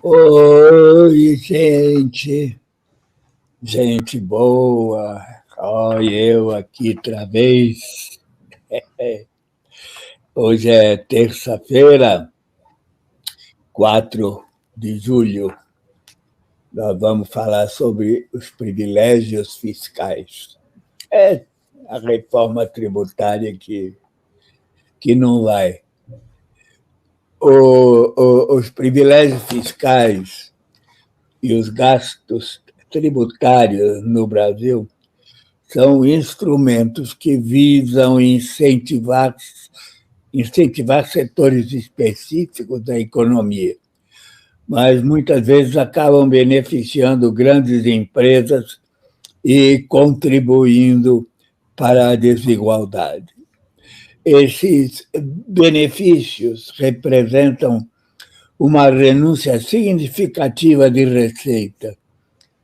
Oi, gente, gente boa, olha eu aqui outra vez. Hoje é terça-feira, 4 de julho. Nós vamos falar sobre os privilégios fiscais. É a reforma tributária que não vai. Os privilégios fiscais e os gastos tributários no Brasil são instrumentos que visam incentivar setores específicos da economia, mas muitas vezes acabam beneficiando grandes empresas e contribuindo para a desigualdade. Esses benefícios representam uma renúncia significativa de receita,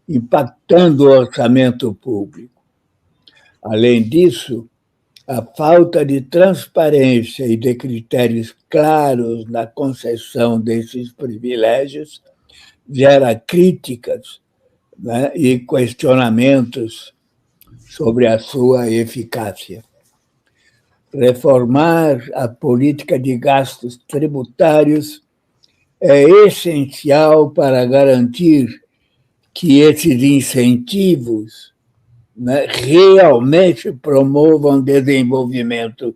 impactando o orçamento público. Além disso, a falta de transparência e de critérios claros na concessão desses privilégios gera críticas, né, e questionamentos sobre a sua eficácia. Reformar a política de gastos tributários é essencial para garantir que esses incentivos, né, realmente promovam desenvolvimento,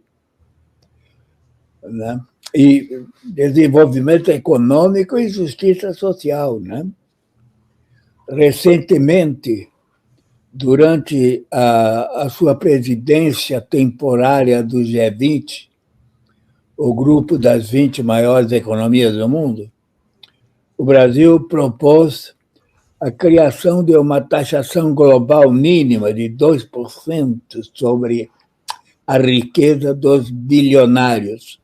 né, e desenvolvimento econômico e justiça social, né? Recentemente, durante a sua presidência temporária do G20, o grupo das 20 maiores economias do mundo, o Brasil propôs a criação de uma taxação global mínima de 2% sobre a riqueza dos bilionários.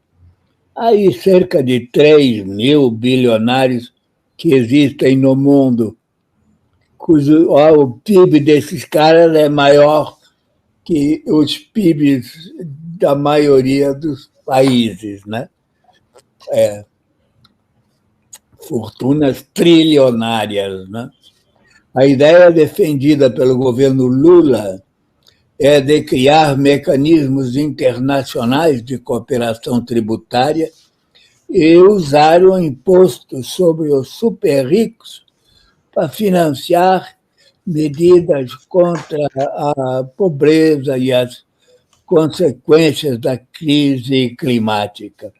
Aí cerca de 3 mil bilionários que existem no mundo, o PIB desses caras é maior que os PIBs da maioria dos países, né? Fortunas trilionárias, né? A ideia defendida pelo governo Lula é de criar mecanismos internacionais de cooperação tributária e usar o imposto sobre os super ricos para financiar medidas contra a pobreza e as consequências da crise climática.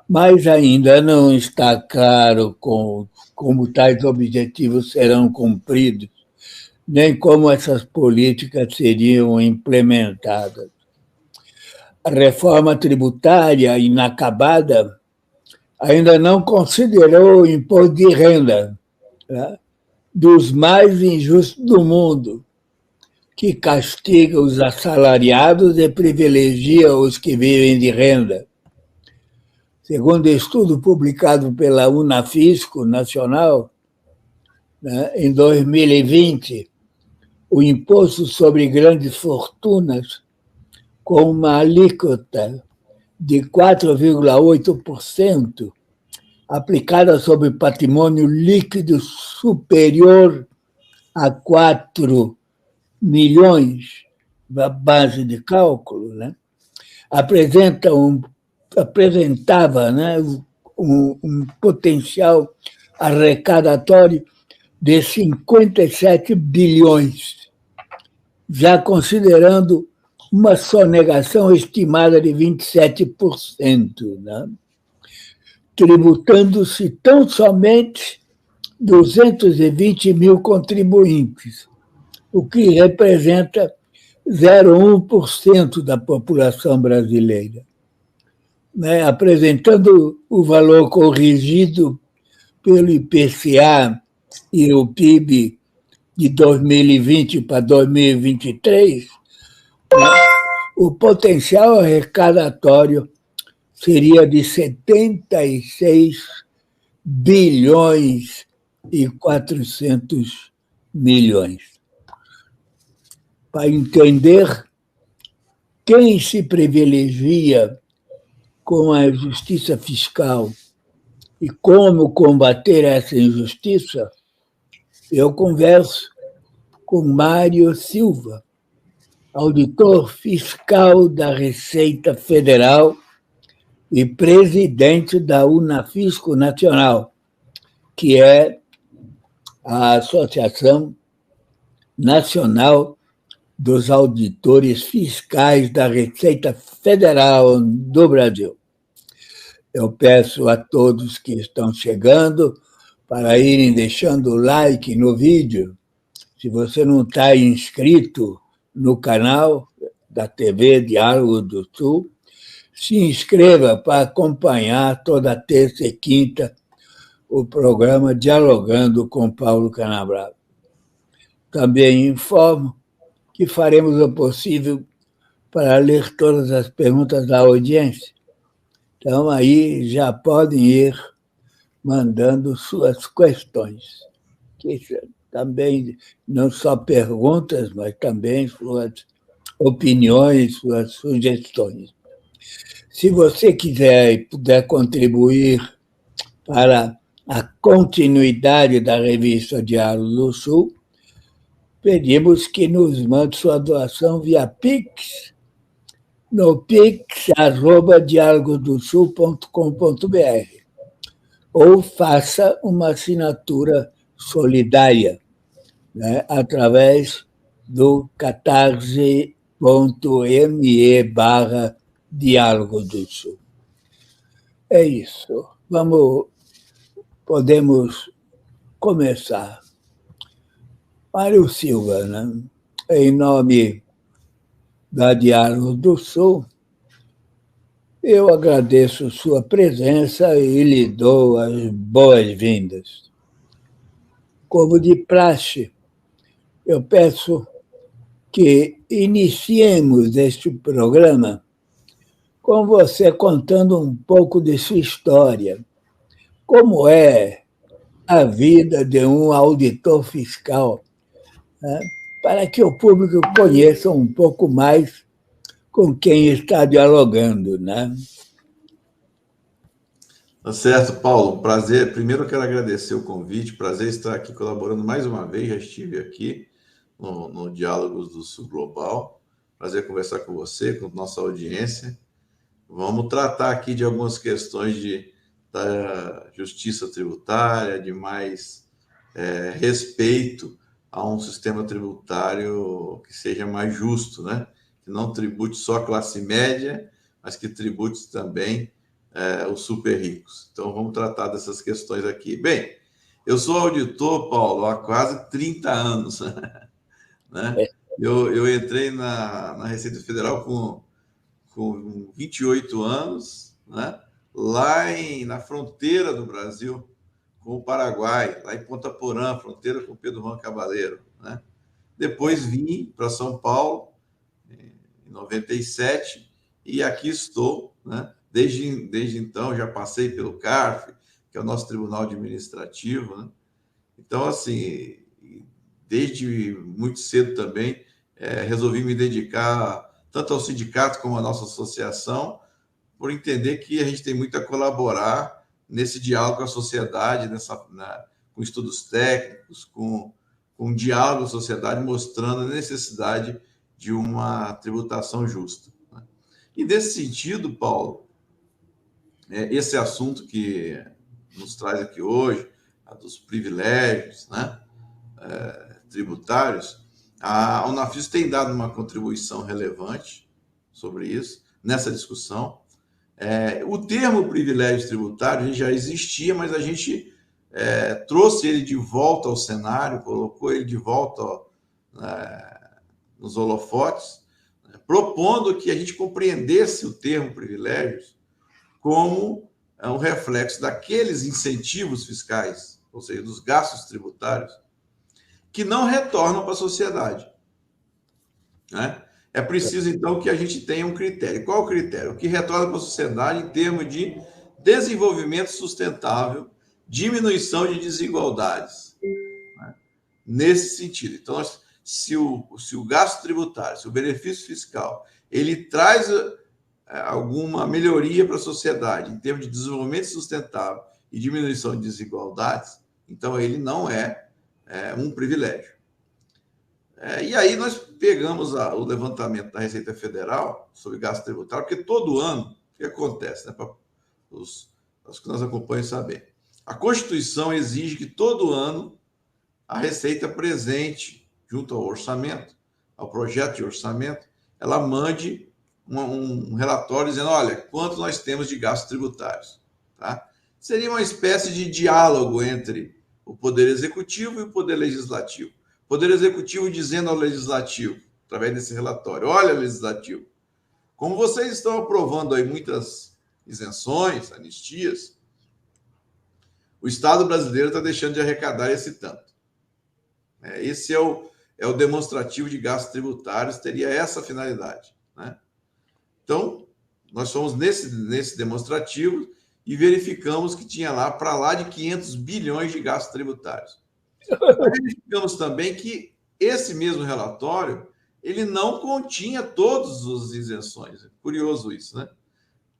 Mas ainda não está claro como tais objetivos serão cumpridos, nem como essas políticas seriam implementadas. A reforma tributária inacabada ainda não considerou o imposto de renda, né, dos mais injustos do mundo, que castiga os assalariados e privilegia os que vivem de renda. Segundo estudo publicado pela Unafisco Nacional, né, em 2020, o imposto sobre grandes fortunas, com uma alíquota de 4,8%, aplicada sobre patrimônio líquido superior a 4 milhões, da base de cálculo, né, apresentava, né, um potencial arrecadatório de 57 bilhões, já considerando uma sonegação estimada de 27%, né? Tributando-se tão somente 220 mil contribuintes, o que representa 0,1% da população brasileira, né? Apresentando o valor corrigido pelo IPCA e o PIB de 2020 para 2023, né? O potencial arrecadatório seria de 76 bilhões e 400 milhões. Para entender quem se privilegia com a justiça fiscal E como combater essa injustiça, eu converso com Mário Silva, auditor fiscal da Receita Federal e presidente da Unafisco Nacional, que é a Associação Nacional dos Auditores Fiscais da Receita Federal do Brasil. Eu peço a todos que estão chegando para irem deixando o like no vídeo. Se você não está inscrito no canal da TV Diálogo do Sul, se inscreva para acompanhar toda terça e quinta o programa Dialogando com Paulo Canabrava. Também informo que faremos o possível para ler todas as perguntas da audiência. Então, aí já podem ir mandando suas questões, que também não só perguntas, mas também suas opiniões, suas sugestões. Se você quiser e puder contribuir para a continuidade da revista Diálogo do Sul, pedimos que nos mande sua doação via Pix, no pix@dialogodosul.com.br, ou faça uma assinatura solidária, né, através do catarse.me/Diálogo do Sul. É isso. Podemos começar. Mário Silva, né? Em nome da Diálogo do Sul, eu agradeço sua presença e lhe dou as boas-vindas. Como de praxe, eu peço que iniciemos este programa com você contando um pouco de sua história. Como é a vida de um auditor fiscal, né? Para que o público conheça um pouco mais com quem está dialogando, né? Tá certo, Paulo. Prazer. Primeiro eu quero agradecer o convite. Prazer estar aqui colaborando mais uma vez. Já estive aqui no Diálogos do Sul Global. Prazer conversar com você, com nossa audiência. Vamos tratar aqui de algumas questões da justiça tributária, de mais respeito a um sistema tributário que seja mais justo, né? Que não tribute só a classe média, mas que tribute também os super ricos. Então, vamos tratar dessas questões aqui. Bem, eu sou auditor, Paulo, há quase 30 anos. Né? Eu entrei na Receita Federal com 28 anos, né? Lá na fronteira do Brasil com o Paraguai, lá em Ponta Porã, fronteira com Pedro Juan Cabaleiro, né? Depois vim para São Paulo, em 97, e aqui estou, né? Desde então, já passei pelo CARF, que é o nosso Tribunal Administrativo, né? Então, assim, desde muito cedo também, resolvi me dedicar tanto ao sindicato como à nossa associação, por entender que a gente tem muito a colaborar nesse diálogo com a sociedade, com estudos técnicos, com diálogo com a sociedade, mostrando a necessidade de uma tributação justa. Né? E nesse sentido, Paulo, esse assunto que nos traz aqui hoje, a dos privilégios, né, tributários, a Unafisco tem dado uma contribuição relevante sobre isso, nessa discussão. O termo privilégio tributário já existia, mas a gente trouxe ele de volta ao cenário, colocou ele de volta nos holofotes, propondo que a gente compreendesse o termo privilégios como um reflexo daqueles incentivos fiscais, ou seja, dos gastos tributários, que não retornam para a sociedade. Né? É preciso, então, que a gente tenha um critério. Qual o critério? O que retorna para a sociedade em termos de desenvolvimento sustentável, diminuição de desigualdades. Né? Nesse sentido. Então, se o gasto tributário, se o benefício fiscal, ele traz alguma melhoria para a sociedade em termos de desenvolvimento sustentável e diminuição de desigualdades, então ele não é um privilégio. E aí nós pegamos o levantamento da Receita Federal sobre gasto tributário, porque todo ano, o que acontece, né, para os que nós acompanham saber? A Constituição exige que todo ano a Receita apresente, junto ao orçamento, ao projeto de orçamento, ela mande um relatório dizendo, olha, quanto nós temos de gastos tributários. Tá? Seria uma espécie de diálogo entre o Poder Executivo e o Poder Legislativo. O Poder Executivo dizendo ao Legislativo, através desse relatório, olha, Legislativo, como vocês estão aprovando aí muitas isenções, anistias, o Estado brasileiro está deixando de arrecadar esse tanto. Esse é o demonstrativo de gastos tributários, teria essa finalidade. Né? Então, nós fomos nesse demonstrativo e verificamos que tinha para lá de 500 bilhões de gastos tributários. Verificamos também que esse mesmo relatório, ele não continha todas as isenções. É curioso isso, né?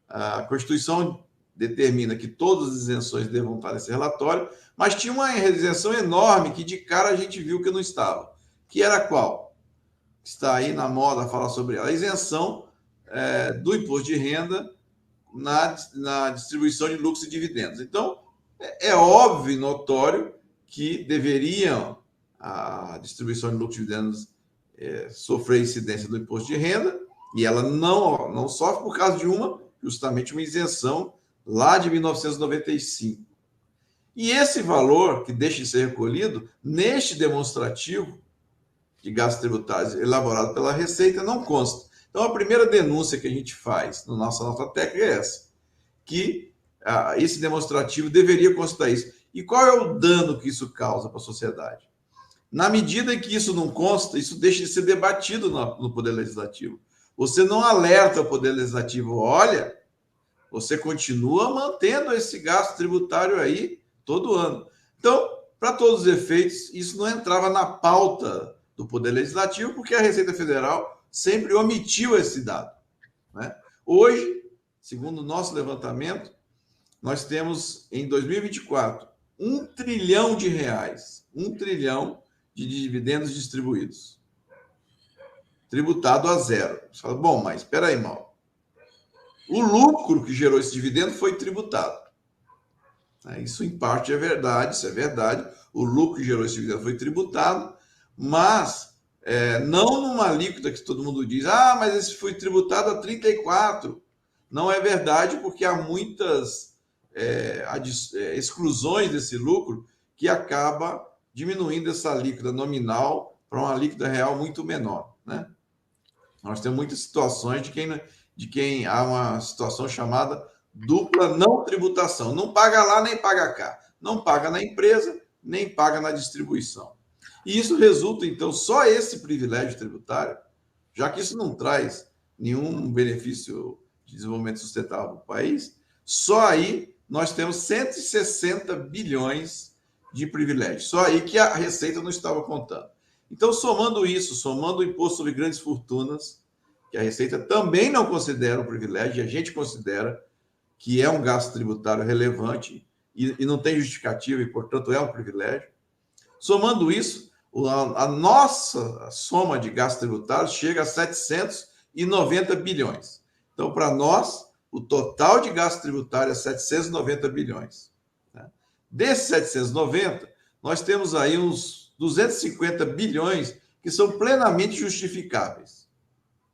A Constituição determina que todas as isenções devam estar nesse relatório, mas tinha uma isenção enorme que de cara a gente viu que não estava. Que era qual? Está aí na moda falar sobre ela. A isenção do imposto de renda na distribuição de lucros e dividendos. Então, é óbvio e notório que deveriam a distribuição de lucros e dividendos sofrer incidência do imposto de renda, e ela não sofre por causa de justamente uma isenção lá de 1995. E esse valor que deixa de ser recolhido, neste demonstrativo de gastos tributários elaborado pela Receita, não consta. Então, a primeira denúncia que a gente faz na nossa nota técnica é essa, que esse demonstrativo deveria constar isso. E qual é o dano que isso causa para a sociedade? Na medida em que isso não consta, isso deixa de ser debatido no Poder Legislativo. Você não alerta o Poder Legislativo, olha, você continua mantendo esse gasto tributário aí todo ano. Então, para todos os efeitos, isso não entrava na pauta do Poder Legislativo, porque a Receita Federal sempre omitiu esse dado. Né? Hoje, segundo o nosso levantamento, nós temos, em 2024, R$ 1 trilhão de dividendos distribuídos, tributado a zero. Você fala, bom, mas espera aí, Mauro. O lucro que gerou esse dividendo foi tributado. Isso, em parte, é verdade, isso é verdade. O lucro que gerou esse dividendo foi tributado, mas não numa alíquota que todo mundo diz, mas esse foi tributado a 34%. Não é verdade, porque há muitas exclusões desse lucro que acaba diminuindo essa alíquota nominal para uma alíquota real muito menor. Né? Nós temos muitas situações de quem há uma situação chamada dupla não tributação. Não paga lá, nem paga cá. Não paga na empresa, nem paga na distribuição. E isso resulta, então, só esse privilégio tributário, já que isso não traz nenhum benefício de desenvolvimento sustentável para o país, só aí nós temos 160 bilhões de privilégios. Só aí que a Receita não estava contando. Então, somando o imposto sobre grandes fortunas, que a Receita também não considera um privilégio, e a gente considera que é um gasto tributário relevante e não tem justificativa e, portanto, é um privilégio. Somando isso, a nossa soma de gastos tributários chega a 790 bilhões. Então, para nós, o total de gasto tributário é 790 bilhões. Desses 790, nós temos aí uns 250 bilhões que são plenamente justificáveis,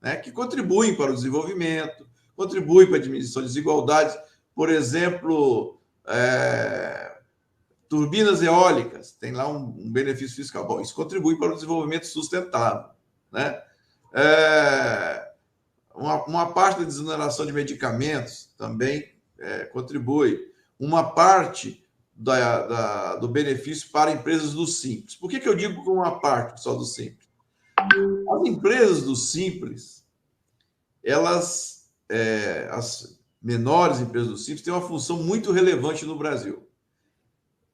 né? Que contribuem para o desenvolvimento, contribuem para a diminuição de desigualdades. Por exemplo, turbinas eólicas, tem lá um benefício fiscal. Bom, isso contribui para o desenvolvimento sustentável. Né? Uma parte da desoneração de medicamentos também contribui. Uma parte do benefício para empresas do Simples. Por que eu digo que uma parte só do Simples? As empresas do Simples, as menores empresas do Simples, têm uma função muito relevante no Brasil.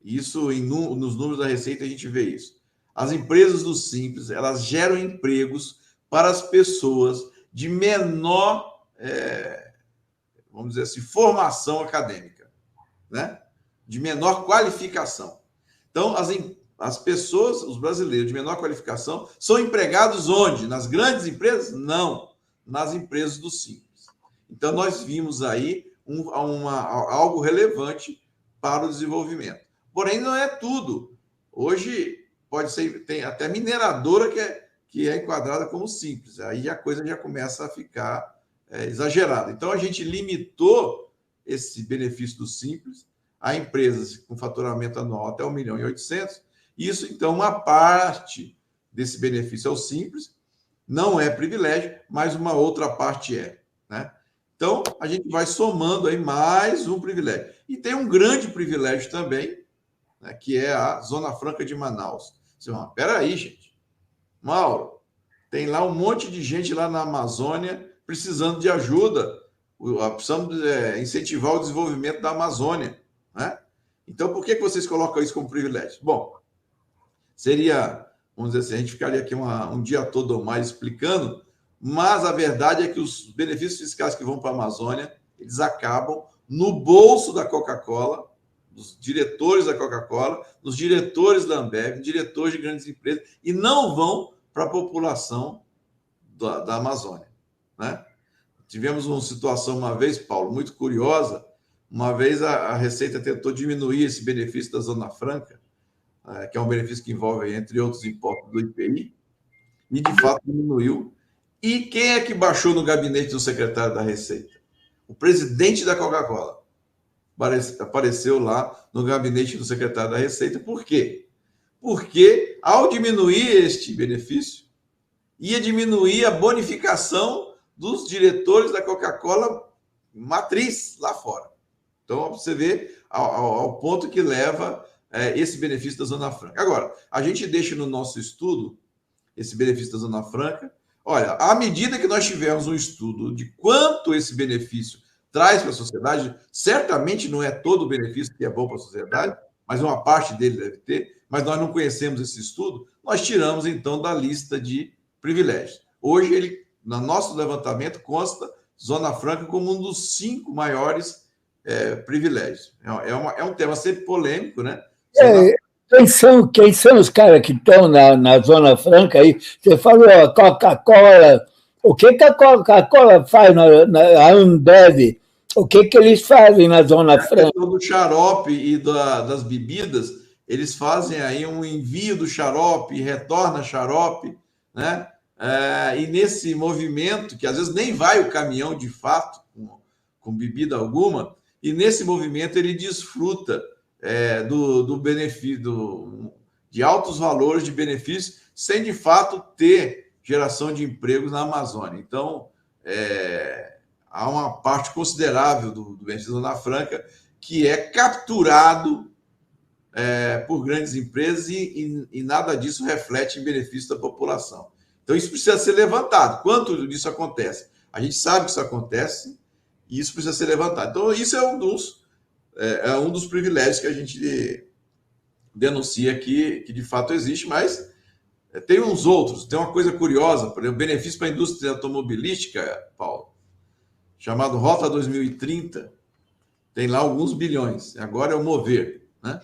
Isso, nos números da Receita, a gente vê isso. As empresas do Simples, elas geram empregos para as pessoas de menor, vamos dizer assim, formação acadêmica, né? de menor qualificação. Então, as pessoas, os brasileiros de menor qualificação, são empregados onde? Nas grandes empresas? Não, nas empresas do Simples. Então, nós vimos aí algo relevante para o desenvolvimento. Porém, não é tudo. Hoje, pode ser, tem até mineradora que é enquadrada como Simples. Aí a coisa já começa a ficar exagerada. Então, a gente limitou esse benefício do Simples a empresas com faturamento anual até 1.800.000. Isso, então, uma parte desse benefício é o Simples, não é privilégio, mas uma outra parte é, né? Então, a gente vai somando aí mais um privilégio. E tem um grande privilégio também, né, que é a Zona Franca de Manaus. Você fala, peraí, gente. Mauro, tem lá um monte de gente lá na Amazônia precisando de ajuda. Precisamos incentivar o desenvolvimento da Amazônia, né? Então, por que vocês colocam isso como privilégio? Bom, seria, vamos dizer assim, a gente ficaria aqui um dia todo ou mais explicando, mas a verdade é que os benefícios fiscais que vão para a Amazônia, eles acabam no bolso da Coca-Cola, dos diretores da Coca-Cola, dos diretores da Ambev, diretores de grandes empresas, e não vão para a população da Amazônia, né? Tivemos uma situação uma vez, Paulo, muito curiosa. Uma vez a Receita tentou diminuir esse benefício da Zona Franca, que é um benefício que envolve, entre outros impostos, do IPI, e de fato diminuiu. E quem é que baixou no gabinete do secretário da Receita? O presidente da Coca-Cola apareceu lá no gabinete do secretário da Receita. Por quê? Porque, ao diminuir este benefício, ia diminuir a bonificação dos diretores da Coca-Cola matriz lá fora. Então, você vê ao ponto que leva esse benefício da Zona Franca. Agora, a gente deixa no nosso estudo esse benefício da Zona Franca. Olha, à medida que nós tivermos um estudo de quanto esse benefício traz para a sociedade, certamente não é todo o benefício que é bom para a sociedade, mas uma parte dele deve ter, mas nós não conhecemos esse estudo, nós tiramos, então, da lista de privilégios. Hoje, ele, no nosso levantamento, consta Zona Franca como um dos 5 maiores privilégios. É um tema sempre polêmico, né? Quem são os caras que estão na Zona Franca aí? Você falou a Coca-Cola. O que a Coca-Cola faz na Ambev? O que eles fazem na Zona Franca? Do xarope e das bebidas, eles fazem aí um envio do xarope e retorna xarope, né? E nesse movimento, que às vezes nem vai o caminhão de fato com bebida alguma, e nesse movimento ele desfruta do benefício, de altos valores de benefício, sem de fato ter geração de empregos na Amazônia. Então, há uma parte considerável do benefício da Zona Franca que é capturado por grandes empresas e nada disso reflete em benefício da população. Então, isso precisa ser levantado. Quanto disso acontece? A gente sabe que isso acontece e isso precisa ser levantado. Então, isso é um dos privilégios que a gente denuncia que de fato existe, mas tem uns outros. Tem uma coisa curiosa, por exemplo, benefício para a indústria automobilística, Paulo, chamado Rota 2030, tem lá alguns bilhões. Agora é o Mover, né?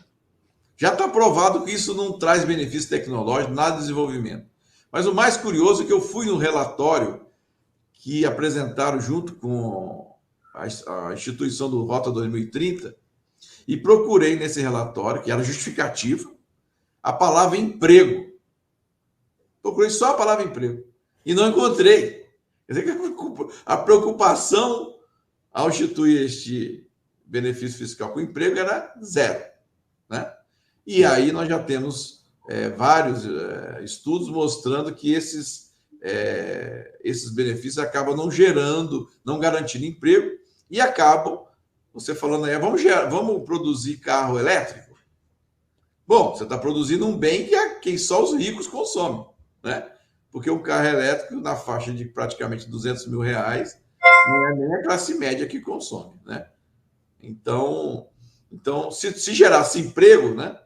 Já está provado que isso não traz benefício tecnológico, nada de desenvolvimento. Mas o mais curioso é que eu fui no relatório que apresentaram junto com a instituição do Rota 2030 e procurei nesse relatório, que era justificativa, a palavra emprego. Procurei só a palavra emprego e não encontrei. Quer dizer que a preocupação ao instituir este benefício fiscal com emprego era zero, né? E aí nós já temos vários estudos mostrando que esses benefícios acabam não gerando, não garantindo emprego e acabam, você falando aí, vamos produzir carro elétrico? Bom, você está produzindo um bem que só os ricos consomem, né? Porque um carro elétrico na faixa de praticamente R$200 mil não é nem a classe média que consome, né? Então se gerasse emprego, né?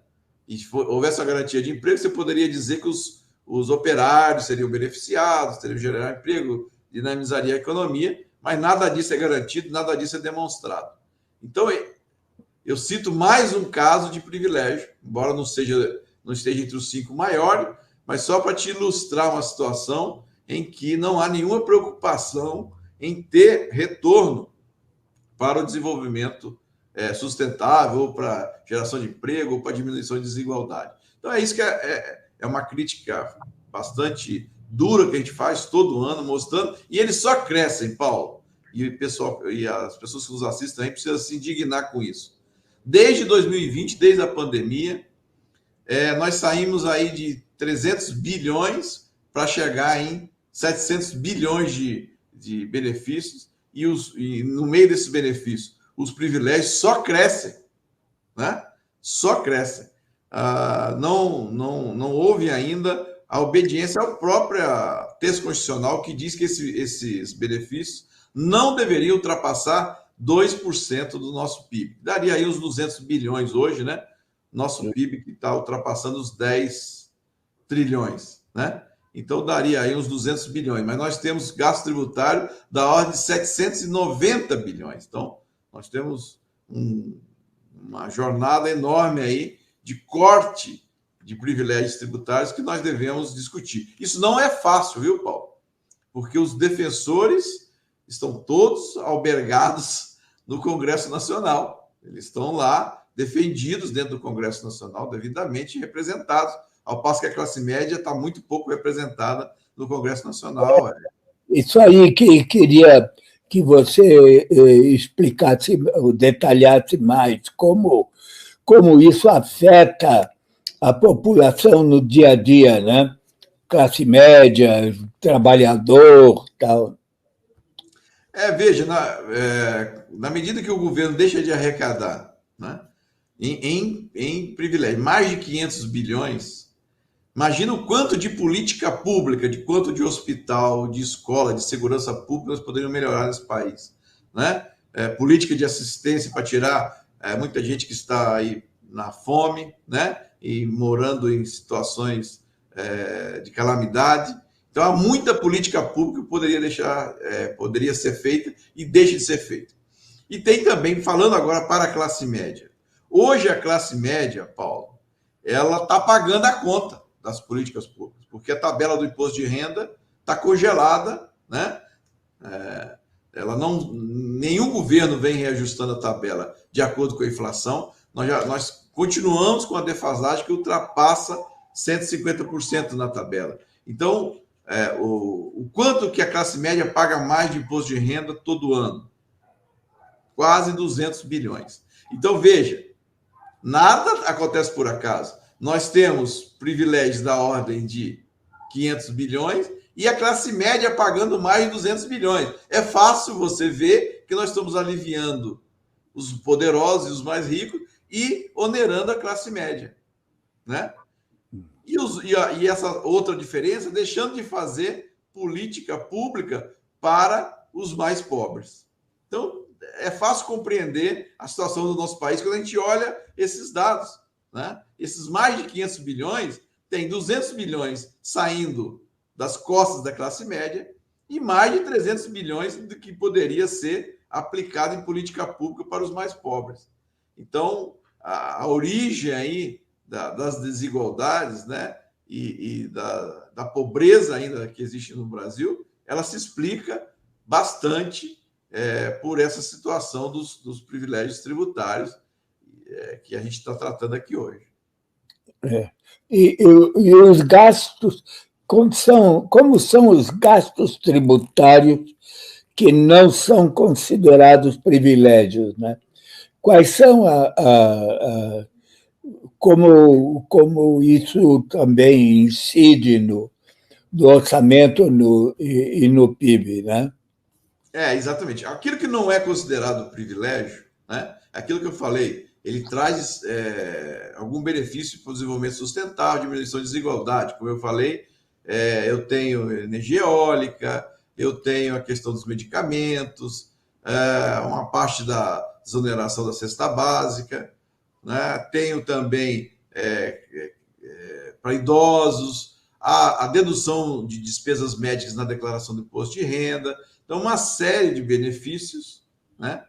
E houvesse a garantia de emprego, você poderia dizer que os operários seriam beneficiados, teriam gerado emprego, dinamizaria a economia, mas nada disso é garantido, nada disso é demonstrado. Então, Eu cito mais um caso de privilégio, embora não esteja entre os 5 maiores, mas só para te ilustrar uma situação em que não há nenhuma preocupação em ter retorno para o desenvolvimento sustentável, para geração de emprego, ou para diminuição de desigualdade. Então, é isso que é uma crítica bastante dura que a gente faz todo ano, mostrando, e eles só crescem, Paulo, e as pessoas que nos assistem também precisam se indignar com isso. Desde 2020, desde a pandemia, nós saímos aí de 300 bilhões para chegar em 700 bilhões de benefícios, e no meio desses benefícios, os privilégios só crescem, né? Só crescem. Não houve ainda a obediência ao próprio texto constitucional que diz que esses benefícios não deveriam ultrapassar 2% do nosso PIB. Daria aí uns 200 bilhões hoje, né? Nosso PIB que está ultrapassando os 10 trilhões, né? Então, daria aí uns 200 bilhões. Mas nós temos gasto tributário da ordem de 790 bilhões. Então, nós temos uma jornada enorme aí de corte de privilégios tributários que nós devemos discutir. Isso não é fácil, viu, Paulo? Porque os defensores estão todos albergados no Congresso Nacional. Eles estão lá defendidos dentro do Congresso Nacional, devidamente representados, ao passo que a classe média está muito pouco representada no Congresso Nacional. Isso aí que queria que você explicasse, detalhasse mais, como isso afeta a população no dia a dia, né? Classe média, trabalhador, tal. Veja, na medida que o governo deixa de arrecadar, né, em privilégio, mais de 500 bilhões, imagina o quanto de política pública, de quanto de hospital, de escola, de segurança pública nós poderíamos melhorar nesse país, né? Política de assistência para tirar muita gente que está aí na fome, né? E morando em situações de calamidade. Então, há muita política pública que poderia ser feita e deixa de ser feita. E tem também, falando agora para a classe média. Hoje, a classe média, Paulo, ela está pagando a conta das políticas públicas, porque a tabela do imposto de renda está congelada, né? Nenhum governo vem reajustando a tabela de acordo com a inflação. Nós continuamos com a defasagem que ultrapassa 150% na tabela. Então, o quanto que a classe média paga mais de imposto de renda todo ano? Quase 200 bilhões. Então, veja, nada acontece por acaso. Nós temos privilégios da ordem de 500 bilhões e a classe média pagando mais de 200 bilhões. É fácil você ver que nós estamos aliviando os poderosos e os mais ricos e onerando a classe média, né? E essa outra diferença, deixando de fazer política pública para os mais pobres. Então, é fácil compreender a situação do nosso país quando a gente olha esses dados, né? Esses mais de 500 bilhões, tem 200 bilhões saindo das costas da classe média e mais de 300 bilhões do que poderia ser aplicado em política pública para os mais pobres. Então, a origem aí das desigualdades, né, e da pobreza ainda que existe no Brasil, ela se explica bastante por essa situação dos privilégios tributários que a gente está tratando aqui hoje. E os gastos, como são os gastos tributários que não são considerados privilégios, né? Quais são como isso também incide no orçamento e no PIB, né? Exatamente. Aquilo que não é considerado privilégio, né? Aquilo que eu falei, ele traz algum benefício para o desenvolvimento sustentável, diminuição de desigualdade. Como eu falei, eu tenho energia eólica, eu tenho a questão dos medicamentos, uma parte da desoneração da cesta básica, né? Tenho também para idosos a dedução de despesas médicas na declaração do imposto de renda. Então, uma série de benefícios, né,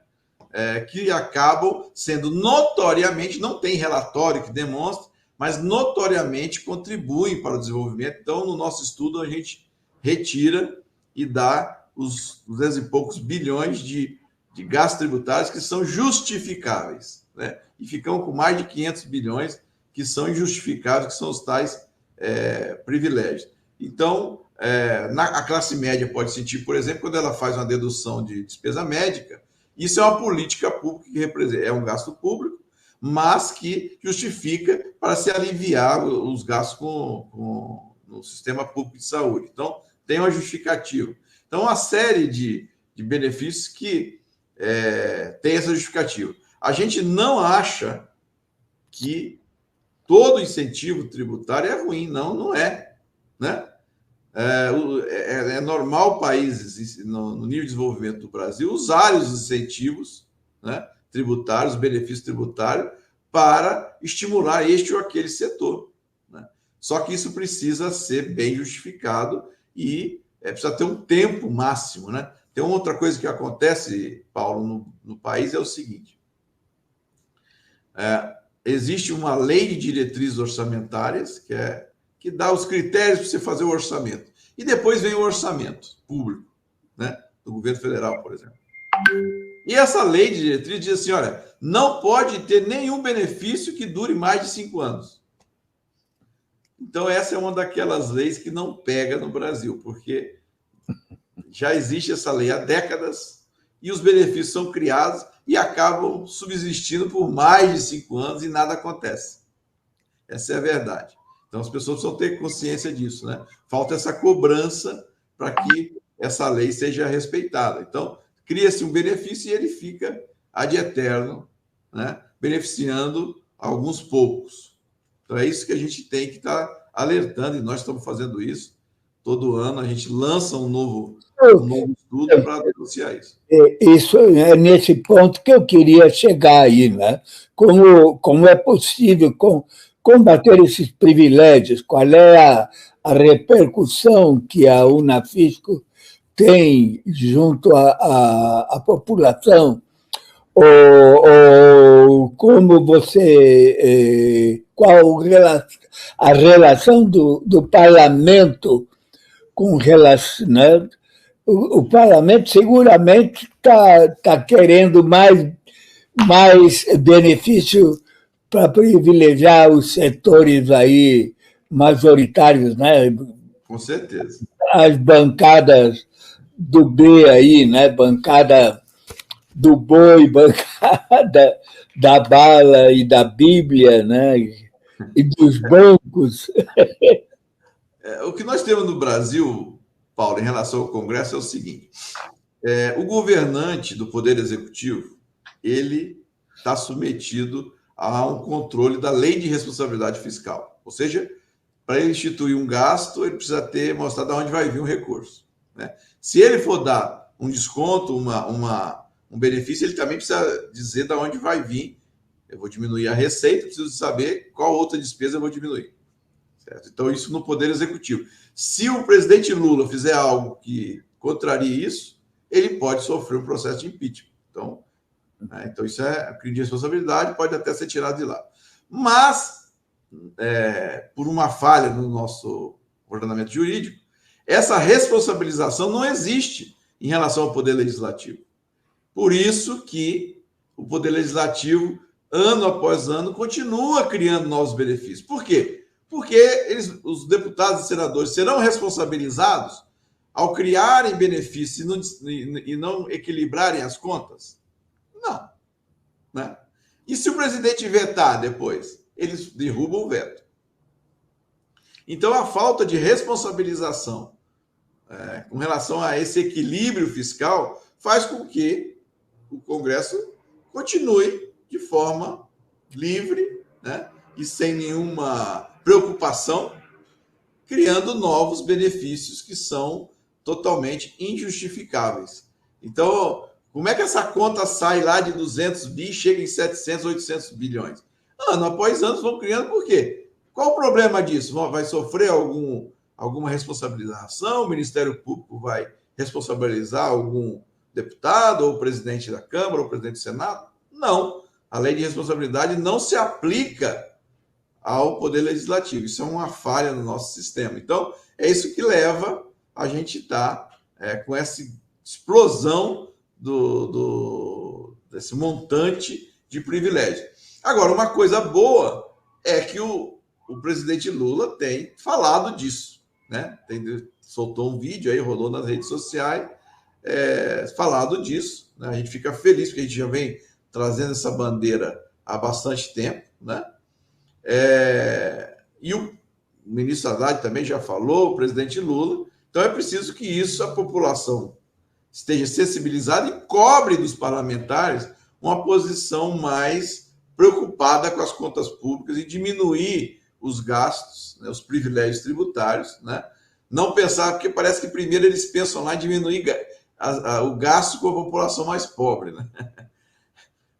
que acabam sendo notoriamente, não tem relatório que demonstre, mas notoriamente contribuem para o desenvolvimento. Então, no nosso estudo, a gente retira e dá os 200 e poucos bilhões de gastos tributários que são justificáveis, né? E ficam com mais de 500 bilhões que são injustificáveis, que são os tais privilégios. Então, a classe média pode sentir, por exemplo, quando ela faz uma dedução de despesa médica, isso é uma política pública que representa, é um gasto público, mas que justifica para se aliviar os gastos no sistema público de saúde. Então, tem uma justificativa. Então, uma série de benefícios que tem essa justificativa. A gente não acha que todo incentivo tributário é ruim, não é, né? É normal países no nível de desenvolvimento do Brasil usarem os incentivos, né, tributários, benefícios tributários, para estimular este ou aquele setor, né? Só que isso precisa ser bem justificado e precisa ter um tempo máximo, né? Tem uma outra coisa que acontece, Paulo, no país, é o seguinte: existe uma lei de diretrizes orçamentárias que dá os critérios para você fazer o orçamento. E depois vem o orçamento público, né, do governo federal, por exemplo. E essa lei de diretrizes diz assim, olha, não pode ter nenhum benefício que dure mais de 5 anos. Então, essa é uma daquelas leis que não pega no Brasil, porque já existe essa lei há décadas e os benefícios são criados e acabam subsistindo por mais de 5 anos e nada acontece. Essa é a verdade. Então, as pessoas precisam ter consciência disso, né? Falta essa cobrança para que essa lei seja respeitada. Então, cria-se um benefício e ele fica ad eterno, né? Beneficiando alguns poucos. Então, é isso que a gente tem que estar alertando, e nós estamos fazendo isso. Todo ano a gente lança um novo estudo para denunciar isso. Isso é nesse ponto que eu queria chegar aí, né? Como é possível combater esses privilégios? Qual é a repercussão que a Unafisco tem junto à população? Ou como qual a relação do parlamento com relação, né? O parlamento seguramente está querendo mais benefício para privilegiar os setores aí majoritários, né? Com certeza. As bancadas do B aí, né? Bancada do boi, bancada da bala e da Bíblia, né? E dos bancos. O que nós temos no Brasil, Paulo, em relação ao Congresso é o seguinte: o governante do Poder Executivo, ele está submetido a um controle da Lei de Responsabilidade Fiscal. Ou seja, para ele instituir um gasto, ele precisa mostrar de onde vai vir o recurso, né? Se ele for dar um desconto, um benefício, ele também precisa dizer de onde vai vir. Eu vou diminuir a receita, preciso saber qual outra despesa eu vou diminuir. Certo? Então, isso no Poder Executivo. Se o presidente Lula fizer algo que contrarie isso, ele pode sofrer um processo de impeachment. Então isso é crime de responsabilidade, pode até ser tirado de lá. Mas, por uma falha no nosso ordenamento jurídico, essa responsabilização não existe em relação ao Poder Legislativo. Por isso que o Poder Legislativo, ano após ano, continua criando novos benefícios. Por quê? Porque os deputados e senadores serão responsabilizados ao criarem benefícios e não equilibrarem as contas? Não, né? E se o presidente vetar depois? Eles derrubam o veto. Então, a falta de responsabilização com relação a esse equilíbrio fiscal faz com que o Congresso continue de forma livre, né, e sem nenhuma preocupação, criando novos benefícios que são totalmente injustificáveis. Então, como é que essa conta sai lá de 200 bi e chega em 700, 800 bilhões? Ano após ano vão criando, por quê? Qual o problema disso? Vai sofrer alguma responsabilização? O Ministério Público vai responsabilizar deputado, ou o presidente da Câmara, ou o presidente do Senado? Não. A lei de responsabilidade não se aplica ao Poder Legislativo. Isso é uma falha no nosso sistema. Então, é isso que leva a gente estar com essa explosão desse montante de privilégio. Agora, uma coisa boa é que o presidente Lula tem falado disso, né? Soltou um vídeo aí, rolou nas redes sociais, falado disso, né? A gente fica feliz porque a gente já vem trazendo essa bandeira há bastante tempo, né? E o ministro Haddad também já falou, o presidente Lula. Então é preciso que isso a população esteja sensibilizada e cobre dos parlamentares uma posição mais preocupada com as contas públicas e diminuir os gastos, né, os privilégios tributários, né? Não pensar, porque parece que primeiro eles pensam lá em diminuir o gasto com a população mais pobre, né?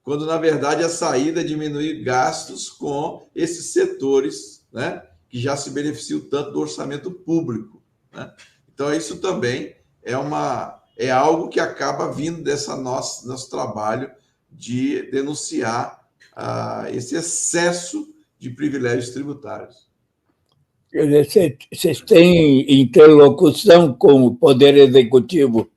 Quando, na verdade, a saída é diminuir gastos com esses setores, né, que já se beneficiam tanto do orçamento público, né? Então, isso também é algo que acaba vindo dessa nosso trabalho de denunciar esse excesso de privilégios tributários. Vocês têm interlocução com o Poder Executivo?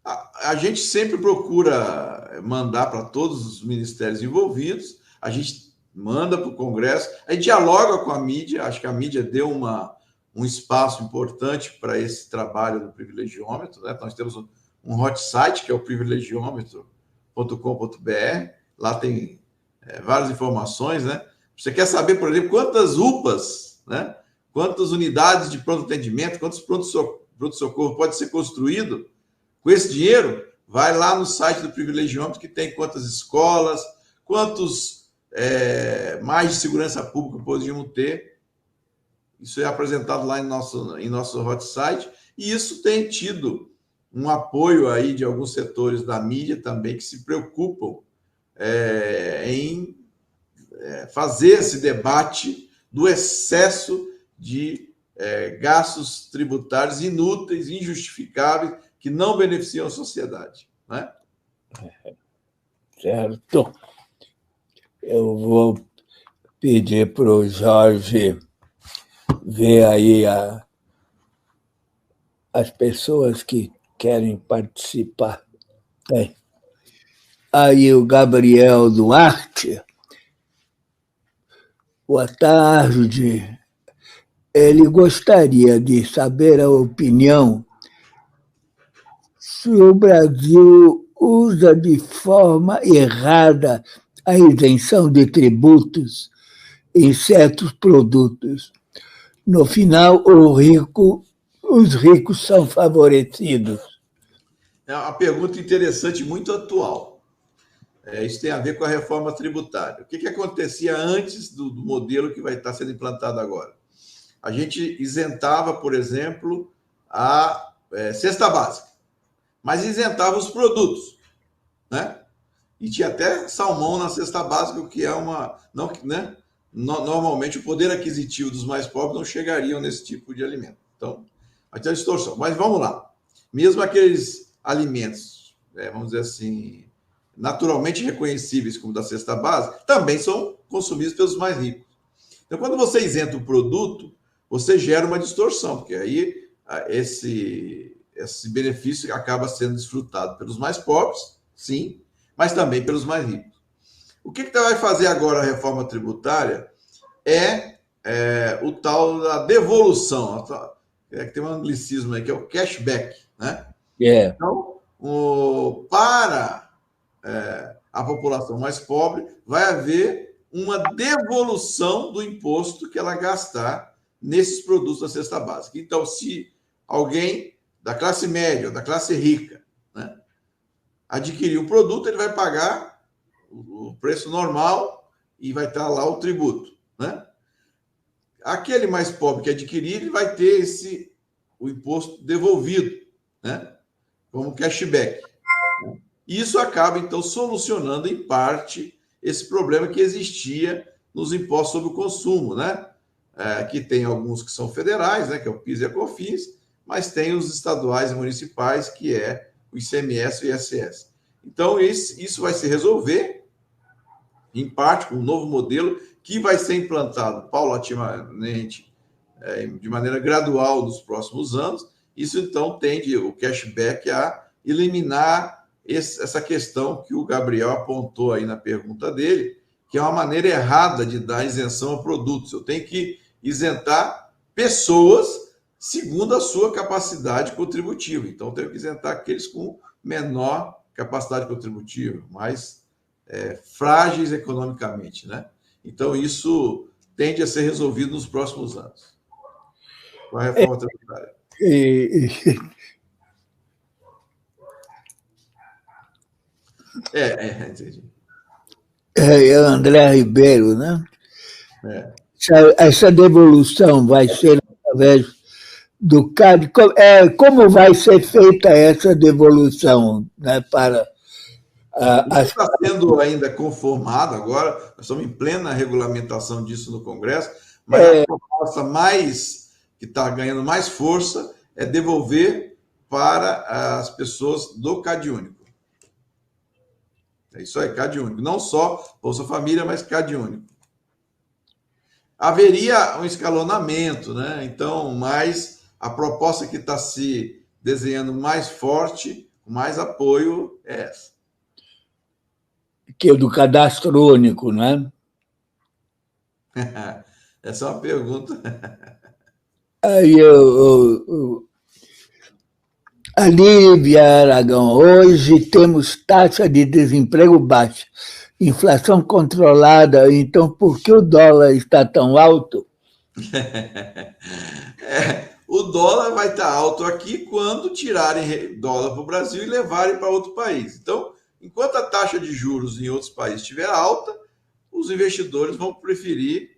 A gente sempre procura mandar para todos os ministérios envolvidos, a gente manda para o Congresso, a gente dialoga com a mídia, acho que a mídia deu um espaço importante para esse trabalho do privilegiômetro, né? Nós temos um hot site, que é o privilegiômetro.com.br, lá tem várias informações, né? Você quer saber, por exemplo, quantas UPAs, né? Quantas unidades de pronto atendimento, quantos pronto-socorro pode ser construído com esse dinheiro? Vai lá no site do Privilegiômetro, que tem quantas escolas, quantos mais de segurança pública podíamos ter. Isso é apresentado lá em nosso hot site, e isso tem tido um apoio aí de alguns setores da mídia também que se preocupam em fazer esse debate do excesso de gastos tributários inúteis, injustificáveis, que não beneficiam a sociedade, né? Certo. Eu vou pedir para o Jorge ver aí as pessoas que querem participar. Aí o Gabriel Duarte. Boa tarde. Ele gostaria de saber a opinião se o Brasil usa de forma errada a isenção de tributos em certos produtos. No final, os ricos são favorecidos. É uma pergunta interessante, muito atual. Isso tem a ver com a reforma tributária. O que acontecia antes do modelo que vai estar sendo implantado agora? A gente isentava, por exemplo, a cesta básica, mas isentava os produtos, né? E tinha até salmão na cesta básica, o que é né? Normalmente o poder aquisitivo dos mais pobres não chegariam nesse tipo de alimento. Então, vai ter uma distorção. Mas vamos lá. Mesmo aqueles alimentos, vamos dizer assim, naturalmente reconhecíveis como da cesta básica, também são consumidos pelos mais ricos. Então, quando você isenta o produto, você gera uma distorção, porque aí esse benefício acaba sendo desfrutado pelos mais pobres, sim, mas também pelos mais ricos. O que vai fazer agora a reforma tributária o tal da devolução, tem um anglicismo aí, que é o cashback, né? Então, para a população mais pobre, vai haver uma devolução do imposto que ela gastar nesses produtos da cesta básica. Então, se alguém da classe média ou da classe rica, né, adquirir um produto, ele vai pagar o preço normal e vai estar lá o tributo, né? Aquele mais pobre que adquirir, ele vai ter o imposto devolvido, né, como cashback. Isso acaba, então, solucionando, em parte, esse problema que existia nos impostos sobre o consumo, né? Que tem alguns que são federais, né, que é o PIS e a COFINS, mas tem os estaduais e municipais, que é o ICMS e o ISS. Então, isso vai se resolver, em parte, com um novo modelo que vai ser implantado paulatinamente, de maneira gradual nos próximos anos. Isso, então, tende o cashback a eliminar essa questão que o Gabriel apontou aí na pergunta dele, que é uma maneira errada de dar isenção a produtos. Eu tenho que isentar pessoas segundo a sua capacidade contributiva. Então, eu tenho que isentar aqueles com menor capacidade contributiva, mais frágeis economicamente, né? Então, isso tende a ser resolvido nos próximos anos, com a reforma tributária. Entendi. André Ribeiro, né? É. Essa devolução vai ser através do CAD. Como vai ser feita essa devolução, né, para Isso está sendo ainda conformado agora, nós estamos em plena regulamentação disso no Congresso, mas a proposta que está ganhando mais força é devolver para as pessoas do CadÚnico. É isso aí, CadÚnico. Não só Bolsa Família, mas CadÚnico. Haveria um escalonamento, né? Então, mas a proposta que está se desenhando mais forte, com mais apoio, é essa. Que é do cadastro único, né? Essa é uma pergunta. Aí Lívia Aragão, hoje temos taxa de desemprego baixa, inflação controlada, então por que o dólar está tão alto? O dólar vai estar alto aqui quando tirarem dólar para o Brasil e levarem para outro país. Então, enquanto a taxa de juros em outros países estiver alta, os investidores vão preferir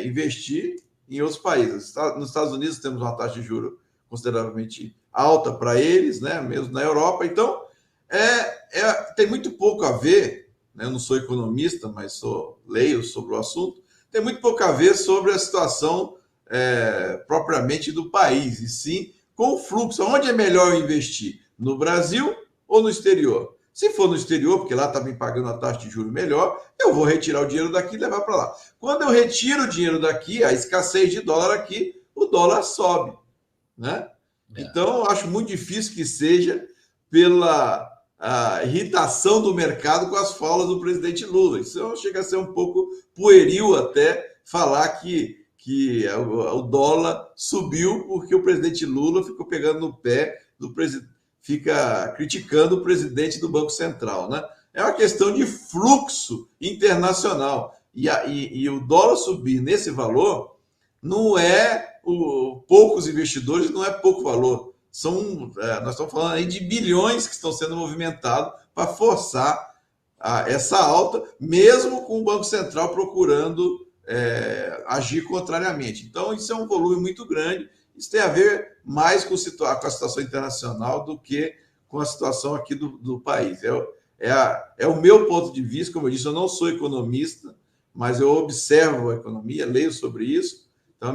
investir em outros países. Nos Estados Unidos temos uma taxa de juros consideravelmente alta para eles, né? Mesmo na Europa. Então, tem muito pouco a ver, né? Eu não sou economista, mas leio sobre o assunto, tem muito pouco a ver sobre a situação propriamente do país, e sim com o fluxo. Onde é melhor investir? No Brasil ou no exterior? Se for no exterior, porque lá está me pagando a taxa de juros melhor, eu vou retirar o dinheiro daqui e levar para lá. Quando eu retiro o dinheiro daqui, a escassez de dólar aqui, o dólar sobe, né? Então, eu acho muito difícil que seja pela irritação do mercado com as falas do presidente Lula. Isso chega a ser um pouco pueril até falar que o dólar subiu porque o presidente Lula ficou pegando no pé do presidente, fica criticando o presidente do Banco Central, né? É uma questão de fluxo internacional. E o dólar subir nesse valor não é poucos investidores, não é pouco valor. Nós estamos falando aí de bilhões que estão sendo movimentados para forçar essa alta, mesmo com o Banco Central procurando agir contrariamente. Então, isso é um volume muito grande. Isso tem a ver mais com a situação internacional do que com a situação aqui do país. É o meu ponto de vista, como eu disse, eu não sou economista, mas eu observo a economia, leio sobre isso. Então,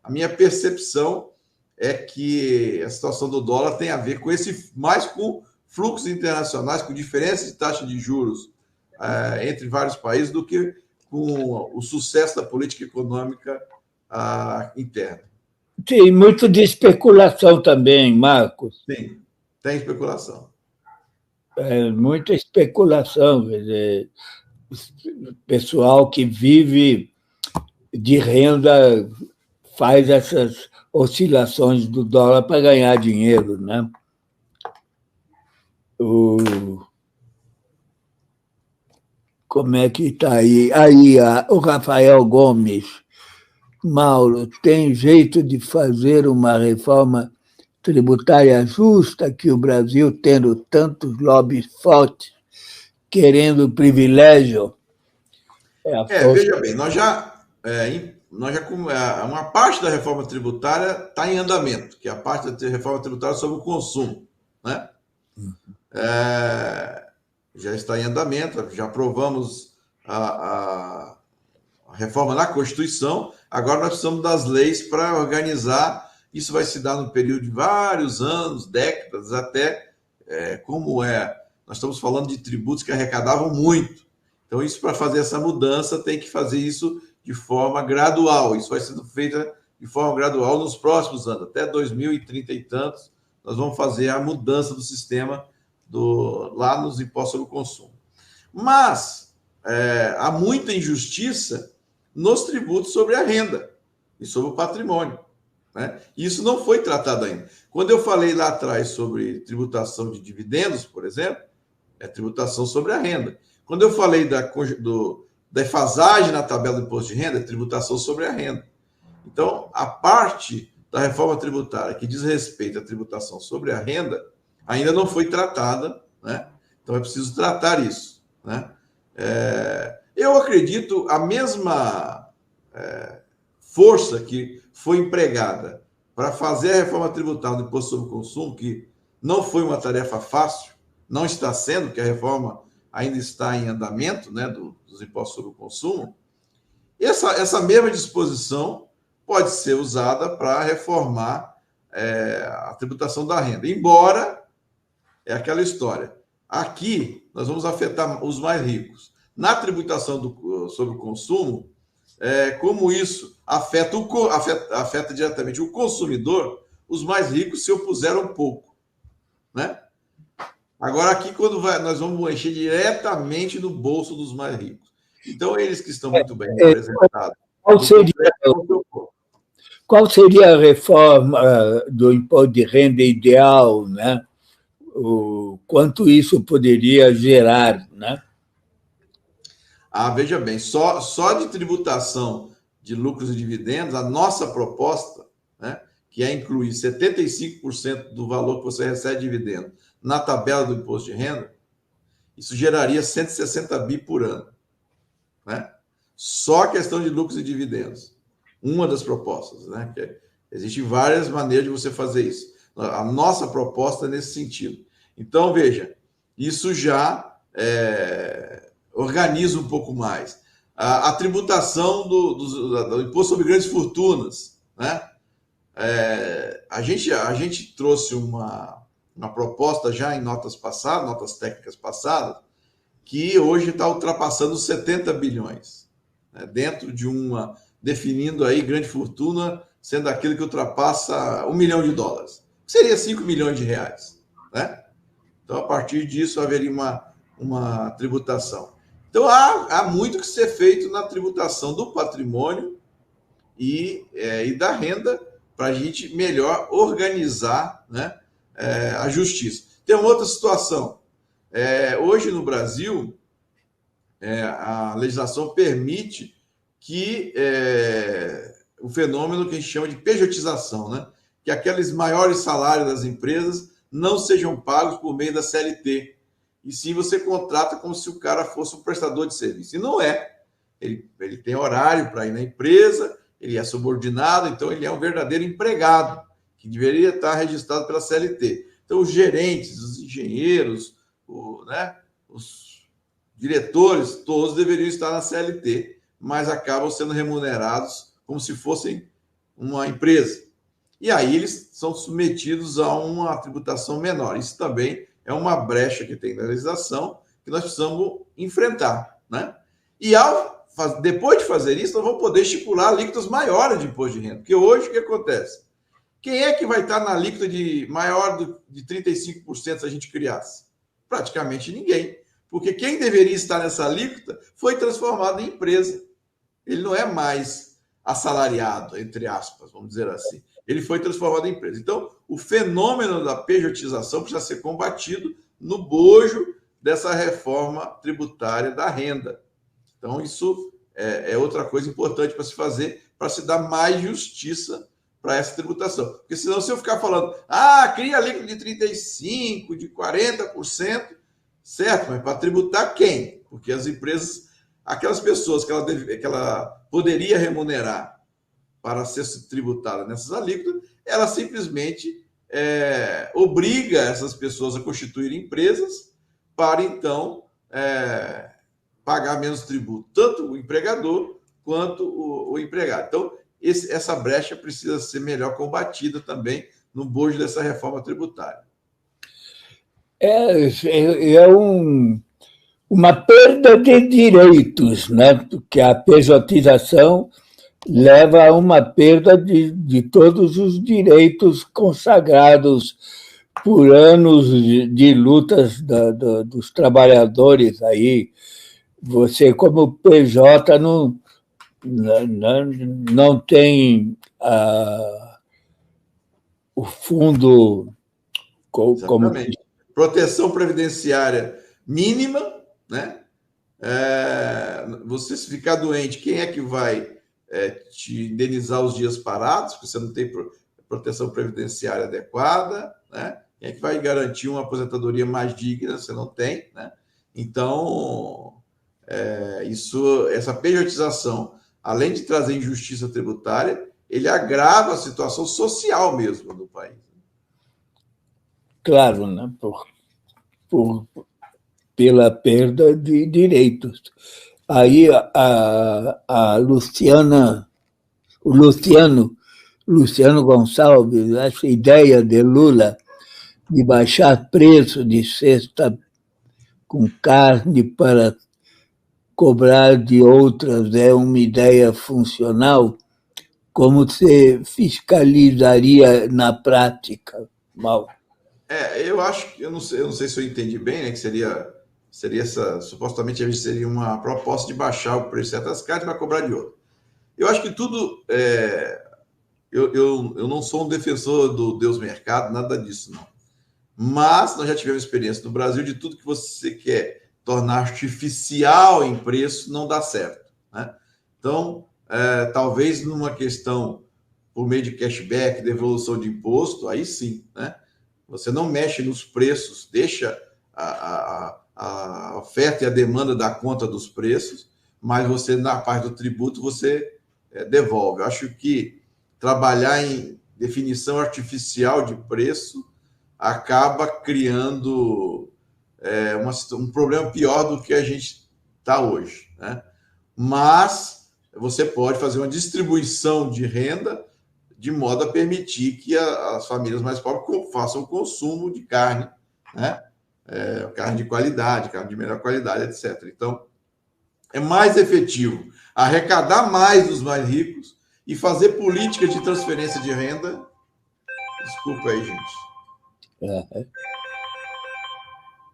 a minha percepção é que a situação do dólar tem a ver com mais com fluxos internacionais, com diferença de taxa de juros entre vários países, do que com o sucesso da política econômica interna. Tem muito de especulação também, Marcos. Sim, tem especulação. Muita especulação. Quer dizer, pessoal que vive de renda faz essas oscilações do dólar para ganhar dinheiro, né? Como é que está aí? O Rafael Gomes. Mauro, tem jeito de fazer uma reforma tributária justa, que o Brasil, tendo tantos lobbies fortes, querendo privilégio? Veja bem, uma parte da reforma tributária está em andamento, que é a parte da reforma tributária sobre o consumo, né? Já está em andamento, já aprovamos a reforma na Constituição, agora nós precisamos das leis para organizar Isso vai se dar no período de vários anos, décadas, até nós estamos falando de tributos que arrecadavam muito. Então, isso para fazer essa mudança tem que fazer isso de forma gradual. Isso vai sendo feito de forma gradual nos próximos anos, até 2030 e tantos, nós vamos fazer a mudança do sistema lá nos impostos sobre o consumo. Mas há muita injustiça nos tributos sobre a renda e sobre o patrimônio, né? Isso não foi tratado ainda. Quando eu falei lá atrás sobre tributação de dividendos, por exemplo, é tributação sobre a renda. Quando eu falei da defasagem na tabela do imposto de renda, é tributação sobre a renda. Então, a parte da reforma tributária que diz respeito à tributação sobre a renda ainda não foi tratada, né? Então, é preciso tratar isso, né? Eu acredito a mesma força que foi empregada para fazer a reforma tributária do imposto sobre o consumo, que não foi uma tarefa fácil, não está sendo, que a reforma ainda está em andamento, né, dos impostos sobre o consumo. Essa mesma disposição pode ser usada para reformar a tributação da renda, embora é aquela história. Aqui, nós vamos afetar os mais ricos. Na tributação sobre o consumo, como isso afeta diretamente o consumidor, os mais ricos se opuseram um pouco, né? Agora, aqui, nós vamos encher diretamente no bolso dos mais ricos. Então, eles que estão muito bem representados. Qual seria a reforma do imposto de renda ideal, né? Quanto isso poderia gerar, né? Veja bem, só de tributação de lucros e dividendos, a nossa proposta, né, que é incluir 75% do valor que você recebe de dividendo na tabela do imposto de renda, isso geraria 160 bi por ano, né? Só a questão de lucros e dividendos. Uma das propostas, né? Existem várias maneiras de você fazer isso. A nossa proposta é nesse sentido. Então, veja, isso já organiza um pouco mais. A tributação do imposto sobre grandes fortunas, né? A gente trouxe uma proposta já em notas técnicas passadas, que hoje está ultrapassando os 70 bilhões, né? Dentro de definindo aí grande fortuna, sendo aquilo que ultrapassa $1 milhão, que seria 5 milhões de reais, né? Então, a partir disso, haveria uma tributação. Então, há muito que ser feito na tributação do patrimônio e da renda para a gente melhor organizar, né, a justiça. Tem uma outra situação. Hoje, no Brasil, a legislação permite que o fenômeno que a gente chama de pejotização, né, que aqueles maiores salários das empresas não sejam pagos por meio da CLT. E sim, você contrata como se o cara fosse um prestador de serviço. E não é. Ele tem horário para ir na empresa, ele é subordinado, então ele é um verdadeiro empregado, que deveria estar registrado pela CLT. Então, os gerentes, os engenheiros, os diretores, todos deveriam estar na CLT, mas acabam sendo remunerados como se fossem uma empresa. E aí eles são submetidos a uma tributação menor. Isso também é uma brecha que tem na legislação que nós precisamos enfrentar, né? E depois de fazer isso, nós vamos poder estipular alíquotas maiores de imposto de renda. Porque hoje o que acontece? Quem é que vai estar na alíquota maior de 35% se a gente criasse? Praticamente ninguém. Porque quem deveria estar nessa alíquota foi transformado em empresa. Ele não é mais assalariado, entre aspas, vamos dizer assim. Ele foi transformado em empresa. Então, o fenômeno da pejotização precisa ser combatido no bojo dessa reforma tributária da renda. Então, isso é outra coisa importante para se fazer, para se dar mais justiça para essa tributação. Porque senão, se eu ficar falando, cria alíquota de 35%, de 40%, certo, mas para tributar quem? Porque as empresas, aquelas pessoas que ela poderia remunerar para ser tributada nessas alíquotas, ela simplesmente obriga essas pessoas a constituírem empresas para, então, pagar menos tributo, tanto o empregador quanto o empregado. Então, essa brecha precisa ser melhor combatida também no bojo dessa reforma tributária. É uma perda de direitos, né? Porque a pejotização leva a uma perda de todos os direitos consagrados por anos de lutas dos trabalhadores aí. Você, como PJ, não tem o fundo como... Proteção previdenciária mínima, né? Você se ficar doente, quem é que vai te indenizar os dias parados, porque você não tem proteção previdenciária adequada, né? Quem é que vai garantir uma aposentadoria mais digna? Você não tem, né? Então, essa pejotização, além de trazer injustiça tributária, ele agrava a situação social mesmo do país. Claro, né? Pela perda de direitos. Aí a Luciano Gonçalves, essa ideia de Lula de baixar preço de cesta com carne para cobrar de outras é uma ideia funcional? Como se fiscalizaria na prática, Mal? Eu acho que eu não sei se eu entendi bem, né? Que seria supostamente seria uma proposta de baixar o preço de certas carnes para cobrar de outras. Eu acho que tudo. Eu não sou um defensor do Deus Mercado, nada disso, não. Mas nós já tivemos experiência no Brasil de tudo que você quer tornar artificial em preço não dá certo, né? Então, talvez numa questão por meio de cashback, devolução de imposto, aí sim, né? Você não mexe nos preços, deixa a oferta e a demanda dar conta dos preços, mas você, na parte do tributo, você devolve. Eu acho que trabalhar em definição artificial de preço acaba criando um problema pior do que a gente está hoje, né? Mas você pode fazer uma distribuição de renda de modo a permitir que as famílias mais pobres façam o consumo de carne, né? Carne de qualidade, carne de melhor qualidade, etc. Então, é mais efetivo arrecadar mais dos mais ricos e fazer políticas de transferência de renda. Desculpa aí, gente.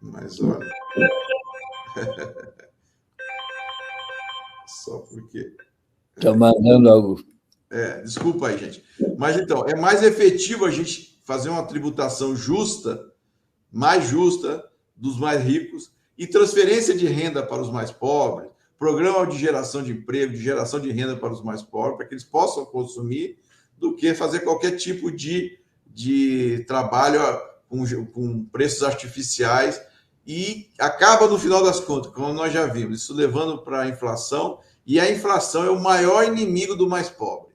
Mas olha. Só porque. Estou mandando algo. Desculpa aí, gente. Mas então, é mais efetivo a gente fazer uma tributação justa, mais justa, dos mais ricos, e transferência de renda para os mais pobres, programa de geração de emprego, de geração de renda para os mais pobres, para que eles possam consumir, do que fazer qualquer tipo de trabalho com preços artificiais, e acaba, no final das contas, como nós já vimos, isso levando para a inflação, e a inflação é o maior inimigo do mais pobre.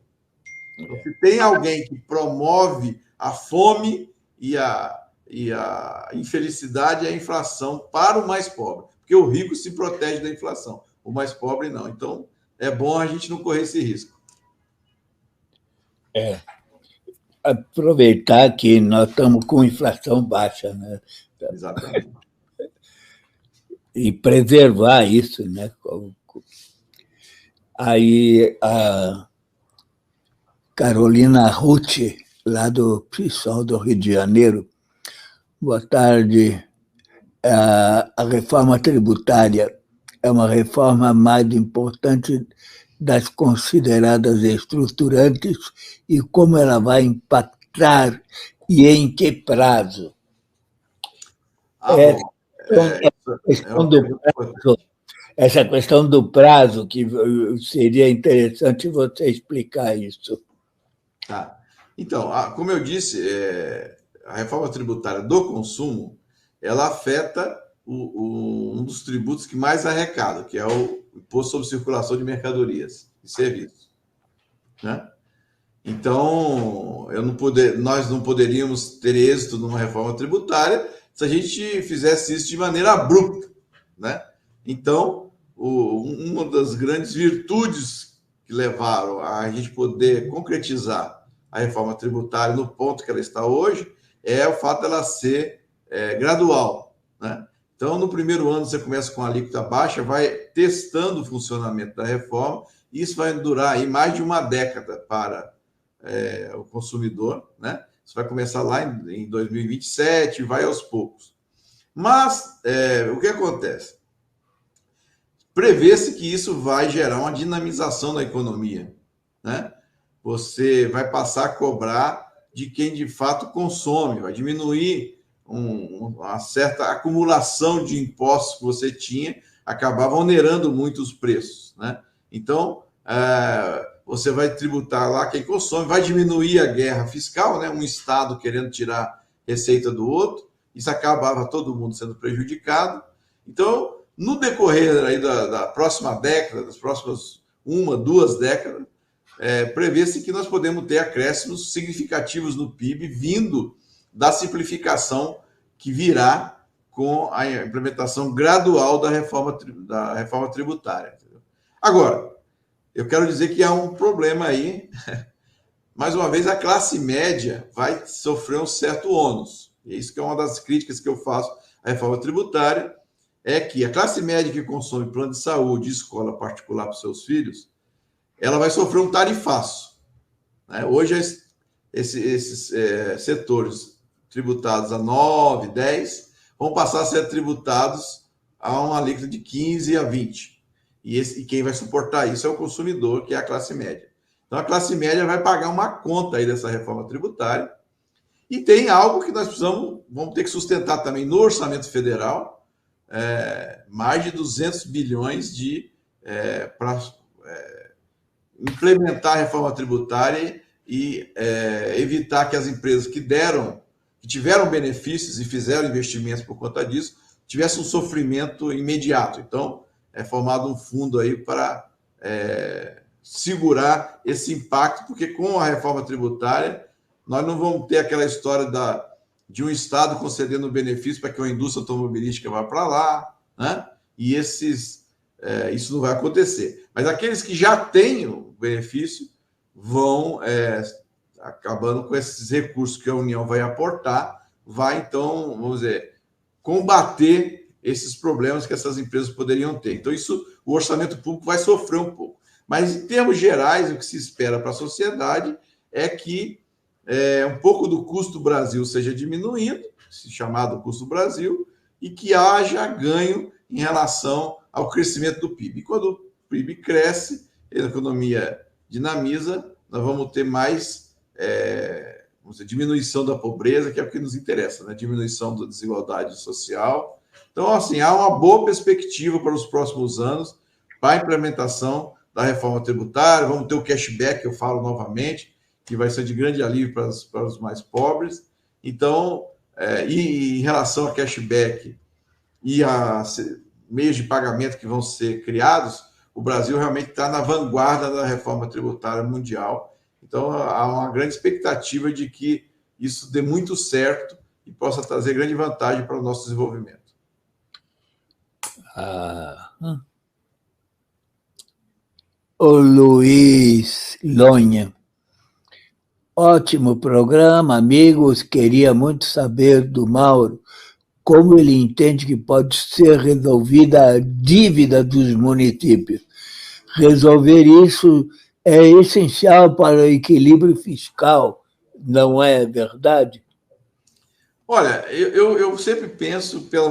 Se tem alguém que promove a fome e a infelicidade, é a inflação para o mais pobre, porque o rico se protege da inflação, o mais pobre não. Então, é bom a gente não correr esse risco. Aproveitar que nós estamos com inflação baixa, né? Exatamente. E preservar isso, né? Aí a Carolina Ruth, lá do PSOL do Rio de Janeiro, boa tarde. A reforma tributária é uma reforma mais importante das consideradas estruturantes e como ela vai impactar e em que prazo? Essa questão do prazo, que seria interessante você explicar isso. Tá. Então, como eu disse, a reforma tributária do consumo, ela afeta um dos tributos que mais arrecada, que é o Imposto sobre Circulação de Mercadorias e Serviços, né? Então, nós não poderíamos ter êxito numa reforma tributária se a gente fizesse isso de maneira abrupta, né? Então, uma das grandes virtudes que levaram a gente poder concretizar a reforma tributária no ponto que ela está hoje é o fato dela ser gradual, né? Então, no primeiro ano, você começa com a alíquota baixa, vai testando o funcionamento da reforma, e isso vai durar aí mais de uma década para o consumidor, né? Isso vai começar lá em 2027 e vai aos poucos. Mas, o que acontece? Prevê-se que isso vai gerar uma dinamização da economia, né? Você vai passar a cobrar de quem de fato consome, vai diminuir uma certa acumulação de impostos que você tinha, acabava onerando muito os preços, né? Então, você vai tributar lá quem consome, vai diminuir a guerra fiscal, né? Um Estado querendo tirar receita do outro, isso acabava todo mundo sendo prejudicado. Então, no decorrer aí da próxima década, das próximas 2 décadas, prevê-se que nós podemos ter acréscimos significativos no PIB vindo da simplificação que virá com a implementação gradual da reforma tributária. Entendeu? Agora, eu quero dizer que há um problema aí. Mais uma vez, a classe média vai sofrer um certo ônus. E isso que é uma das críticas que eu faço à reforma tributária, é que a classe média que consome plano de saúde e escola particular para os seus filhos, ela vai sofrer um tarifaço, né? Hoje, esses setores tributados a 9, 10, vão passar a ser tributados a uma alíquota de 15 a 20. E quem vai suportar isso é o consumidor, que é a classe média. Então, a classe média vai pagar uma conta aí dessa reforma tributária. E tem algo que nós vamos ter que sustentar também no orçamento federal, mais de 200 bilhões para implementar a reforma tributária e evitar que as empresas que tiveram benefícios e fizeram investimentos por conta disso, tivessem um sofrimento imediato. Então, é formado um fundo aí para segurar esse impacto, porque com a reforma tributária, nós não vamos ter aquela história de um Estado concedendo benefício para que a indústria automobilística vá para lá, né? E isso não vai acontecer. Mas aqueles que já têm o benefício vão acabando com esses recursos que a União vai aportar, vai então, vamos dizer, combater esses problemas que essas empresas poderiam ter. Então, o orçamento público vai sofrer um pouco. Mas, em termos gerais, o que se espera para a sociedade é que um pouco do custo Brasil seja diminuído, esse chamado custo Brasil, e que haja ganho em relação ao crescimento do PIB. E quando o PIB cresce, a economia dinamiza, nós vamos ter mais diminuição da pobreza, que é o que nos interessa, né? Diminuição da desigualdade social. Então, assim, há uma boa perspectiva para os próximos anos para a implementação da reforma tributária. Vamos ter o cashback, que eu falo novamente, que vai ser de grande alívio para os mais pobres. Então, e em relação a cashback e a meios de pagamento que vão ser criados, o Brasil realmente está na vanguarda da reforma tributária mundial. Então, há uma grande expectativa de que isso dê muito certo e possa trazer grande vantagem para o nosso desenvolvimento. O Luiz Lonha. Ótimo programa, amigos. Queria muito saber do Mauro como ele entende que pode ser resolvida a dívida dos municípios. Resolver isso é essencial para o equilíbrio fiscal, não é verdade? Olha, eu sempre penso pelo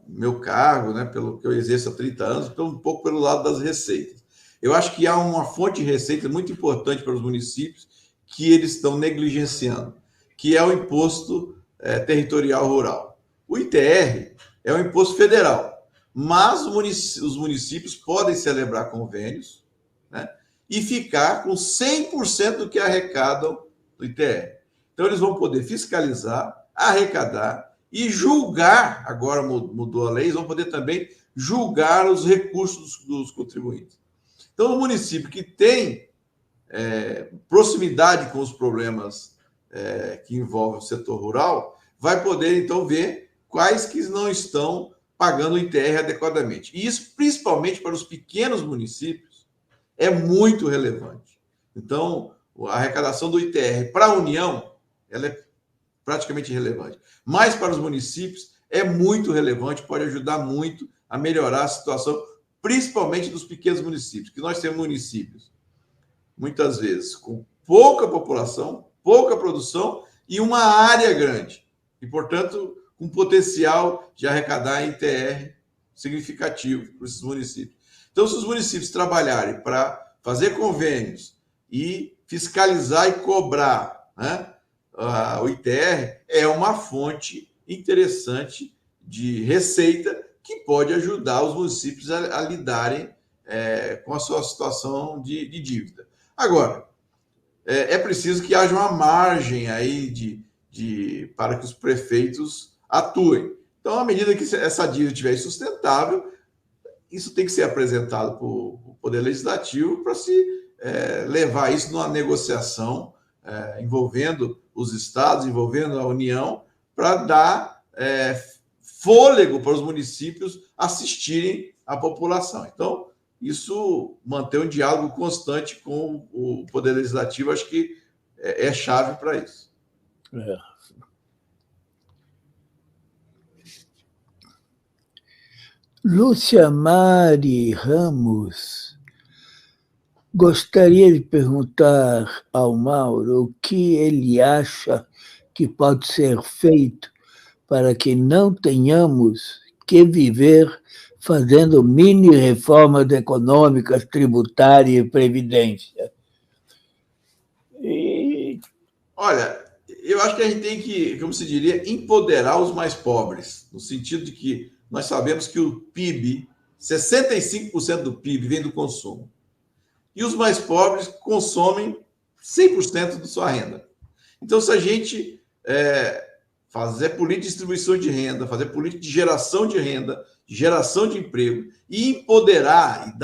meu cargo, né, pelo que eu exerço há 30 anos, um pouco pelo lado das receitas. Eu acho que há uma fonte de receita muito importante para os municípios que eles estão negligenciando, que é o imposto territorial rural. O ITR é um imposto federal, mas os municípios podem celebrar convênios, né, e ficar com 100% do que arrecadam do ITR. Então, eles vão poder fiscalizar, arrecadar e julgar, agora mudou a lei, eles vão poder também julgar os recursos dos contribuintes. Então, o município que tem proximidade com os problemas que envolvem o setor rural, vai poder, então, ver quais que não estão pagando o ITR adequadamente. E isso, principalmente para os pequenos municípios, é muito relevante. Então, a arrecadação do ITR para a União, ela é praticamente irrelevante. Mas para os municípios, é muito relevante, pode ajudar muito a melhorar a situação, principalmente dos pequenos municípios, que nós temos municípios, muitas vezes, com pouca população, pouca produção e uma área grande. E, portanto, com potencial de arrecadar ITR significativo para esses municípios. Então, se os municípios trabalharem para fazer convênios e fiscalizar e cobrar, né, o ITR, é uma fonte interessante de receita que pode ajudar os municípios a lidarem com a sua situação de dívida. Agora, é preciso que haja uma margem aí para que os prefeitos atuem. Então, à medida que essa dívida estiver sustentável, isso tem que ser apresentado para o Poder Legislativo para se levar isso numa negociação envolvendo os estados, envolvendo a União, para dar fôlego para os municípios assistirem a população. Então, isso manter um diálogo constante com o Poder Legislativo, acho que é chave para isso. Lúcia Mari Ramos gostaria de perguntar ao Mauro o que ele acha que pode ser feito para que não tenhamos que viver fazendo mini-reformas econômicas, tributárias e previdência. Olha, eu acho que a gente tem que, como se diria, empoderar os mais pobres, no sentido de que nós sabemos que o PIB, 65% do PIB vem do consumo. E os mais pobres consomem 100% de sua renda. Então, se a gente fazer política de distribuição de renda, fazer política de geração de renda, de geração de emprego, e empoderar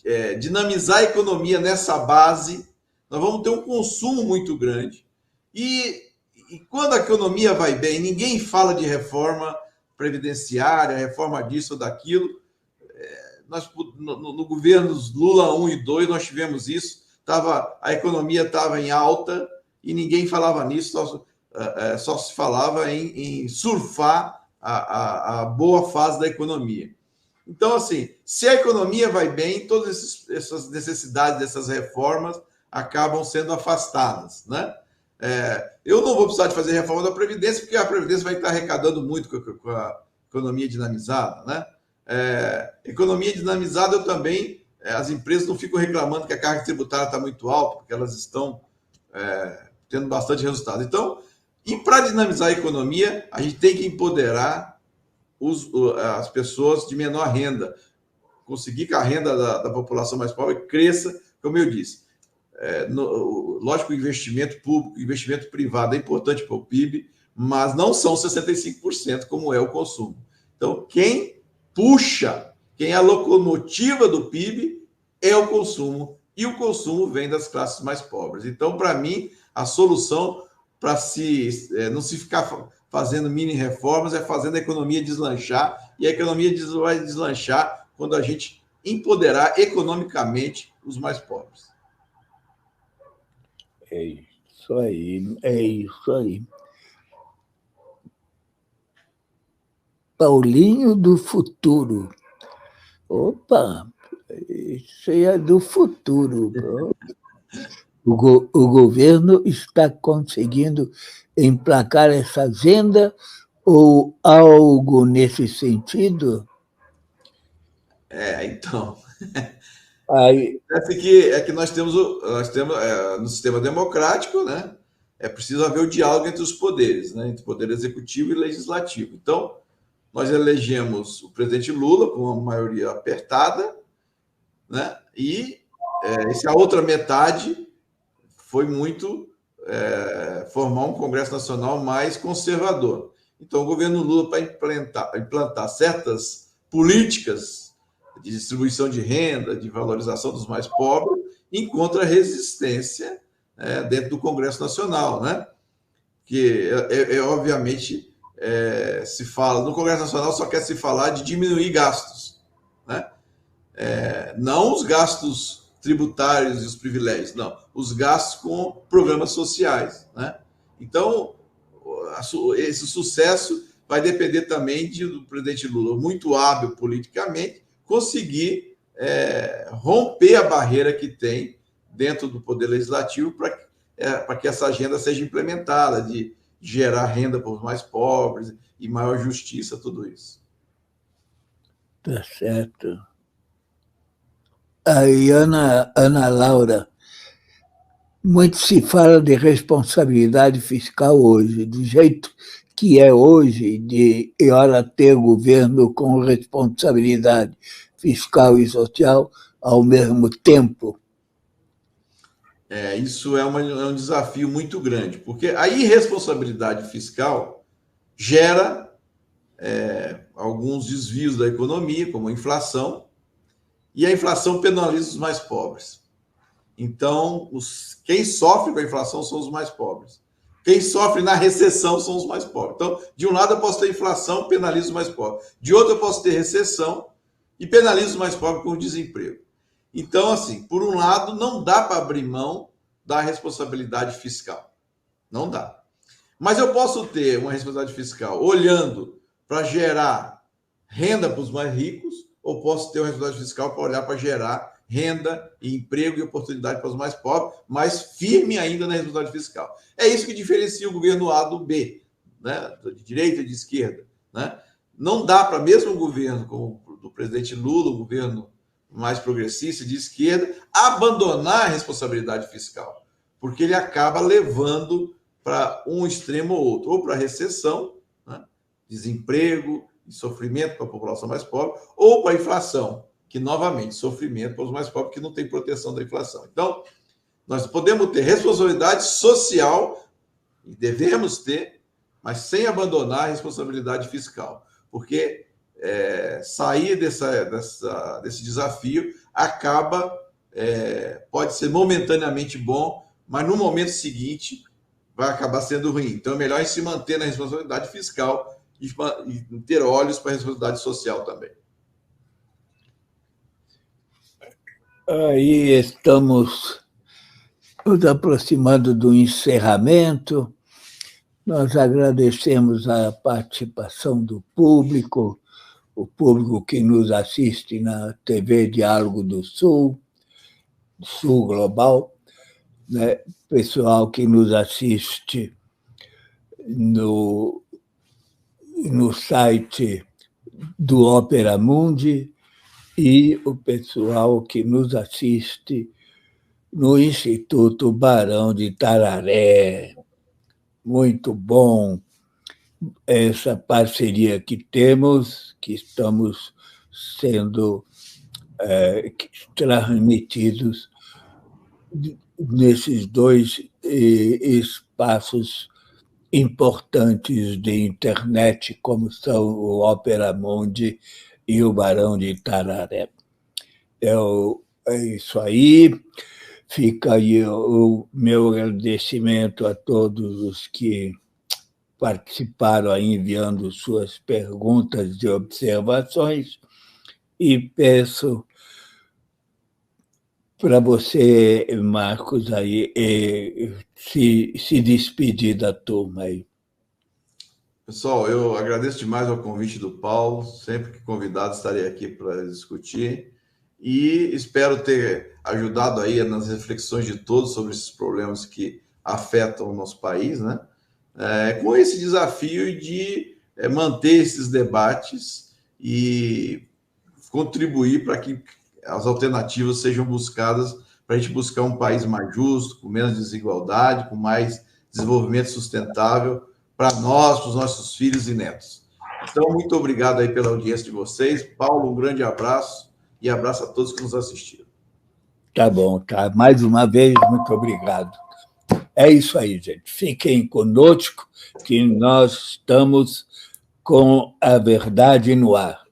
e dinamizar a economia nessa base, nós vamos ter um consumo muito grande. E quando a economia vai bem, ninguém fala de reforma previdenciária, reforma disso ou daquilo. No governo Lula 1 e 2, nós tivemos isso, a economia estava em alta e ninguém falava nisso, só se falava em surfar a boa fase da economia. Então, assim, se a economia vai bem, todas essas necessidades dessas reformas acabam sendo afastadas, né? Eu não vou precisar de fazer reforma da Previdência, porque a Previdência vai estar arrecadando muito com a economia dinamizada, né? Economia dinamizada, as empresas não ficam reclamando que a carga tributária está muito alta, porque elas estão tendo bastante resultado. Então, e para dinamizar a economia, a gente tem que empoderar as pessoas de menor renda, conseguir que a renda da população mais pobre cresça, como eu disse. Lógico, o investimento público, o investimento privado é importante para o PIB, mas não são 65% como é o consumo. Então, quem é a locomotiva do PIB é o consumo, e o consumo vem das classes mais pobres. Então, para mim, a solução para não se ficar fazendo mini-reformas é fazendo a economia deslanchar, e a economia vai deslanchar quando a gente empoderar economicamente os mais pobres. É isso aí. Paulinho do Futuro. Opa, isso aí é do futuro. O governo está conseguindo emplacar essa agenda ou algo nesse sentido? Então... Aí... que nós temos no sistema democrático, né? É preciso haver o diálogo entre os poderes, né? Entre o poder executivo e legislativo. Então, nós elegemos o presidente Lula com uma maioria apertada, né? E essa outra metade foi muito formar um Congresso Nacional mais conservador. Então, o governo Lula, para implantar certas políticas de distribuição de renda, de valorização dos mais pobres, encontra resistência dentro do Congresso Nacional, né? Que, obviamente, se fala... No Congresso Nacional só quer se falar de diminuir gastos, né? Não os gastos tributários e os privilégios, não, os gastos com programas sociais, né? Então, esse sucesso vai depender também do presidente Lula, muito hábil politicamente, conseguir romper a barreira que tem dentro do Poder Legislativo para que essa agenda seja implementada, de gerar renda para os mais pobres e maior justiça, tudo isso. Tá certo. Aí, Ana Laura, muito se fala de responsabilidade fiscal hoje, do jeito que é hoje, de hora ter governo com responsabilidade fiscal e social ao mesmo tempo. Isso é um desafio muito grande, porque a irresponsabilidade fiscal gera alguns desvios da economia, como a inflação, e a inflação penaliza os mais pobres. Então, quem sofre com a inflação são os mais pobres. Quem sofre na recessão são os mais pobres. Então, de um lado eu posso ter inflação, penalizo os mais pobres. De outro eu posso ter recessão e penalizo os mais pobres com o desemprego. Então, assim, por um lado, não dá para abrir mão da responsabilidade fiscal. Não dá. Mas eu posso ter uma responsabilidade fiscal olhando para gerar renda para os mais ricos, ou posso ter uma responsabilidade fiscal para olhar para gerar renda, emprego e oportunidade para os mais pobres, mas firme ainda na responsabilidade fiscal. É isso que diferencia o governo A do B, né? De direita e de esquerda, né? Não dá para, mesmo o governo como o do presidente Lula, o governo mais progressista de esquerda, abandonar a responsabilidade fiscal, porque ele acaba levando para um extremo ou outro, ou para recessão, né? Desemprego e sofrimento para a população mais pobre, ou para a inflação, que, novamente, sofrimento para os mais pobres que não tem proteção da inflação. Então, nós podemos ter responsabilidade social, e devemos ter, mas sem abandonar a responsabilidade fiscal, porque sair desse desafio pode ser momentaneamente bom, mas no momento seguinte vai acabar sendo ruim. Então, é melhor se manter na responsabilidade fiscal e ter olhos para a responsabilidade social também. Aí estamos nos aproximando do encerramento. Nós agradecemos a participação do público, o público que nos assiste na TV Diálogo do Sul Global, né? Pessoal que nos assiste no site do Opera Mundi e o pessoal que nos assiste no Instituto Barão de Tararé. Muito bom essa parceria que temos, que estamos sendo transmitidos nesses dois espaços importantes de internet, como são o Opera Mundi e o Barão de Tararé. É isso aí. Fica aí o meu agradecimento a todos os que participaram aí, enviando suas perguntas e observações, e peço para você, Marcos, aí, se despedir da turma aí. Pessoal, eu agradeço demais ao convite do Paulo. Sempre que convidado, estarei aqui para discutir. E espero ter ajudado aí nas reflexões de todos sobre esses problemas que afetam o nosso país, né? Com esse desafio de manter esses debates e contribuir para que as alternativas sejam buscadas, para a gente buscar um país mais justo, com menos desigualdade, com mais desenvolvimento sustentável para nós, para os nossos filhos e netos. Então, muito obrigado aí pela audiência de vocês. Paulo, um grande abraço e abraço a todos que nos assistiram. Tá bom, tá. Mais uma vez, muito obrigado. É isso aí, gente. Fiquem conosco, que nós estamos com a verdade no ar.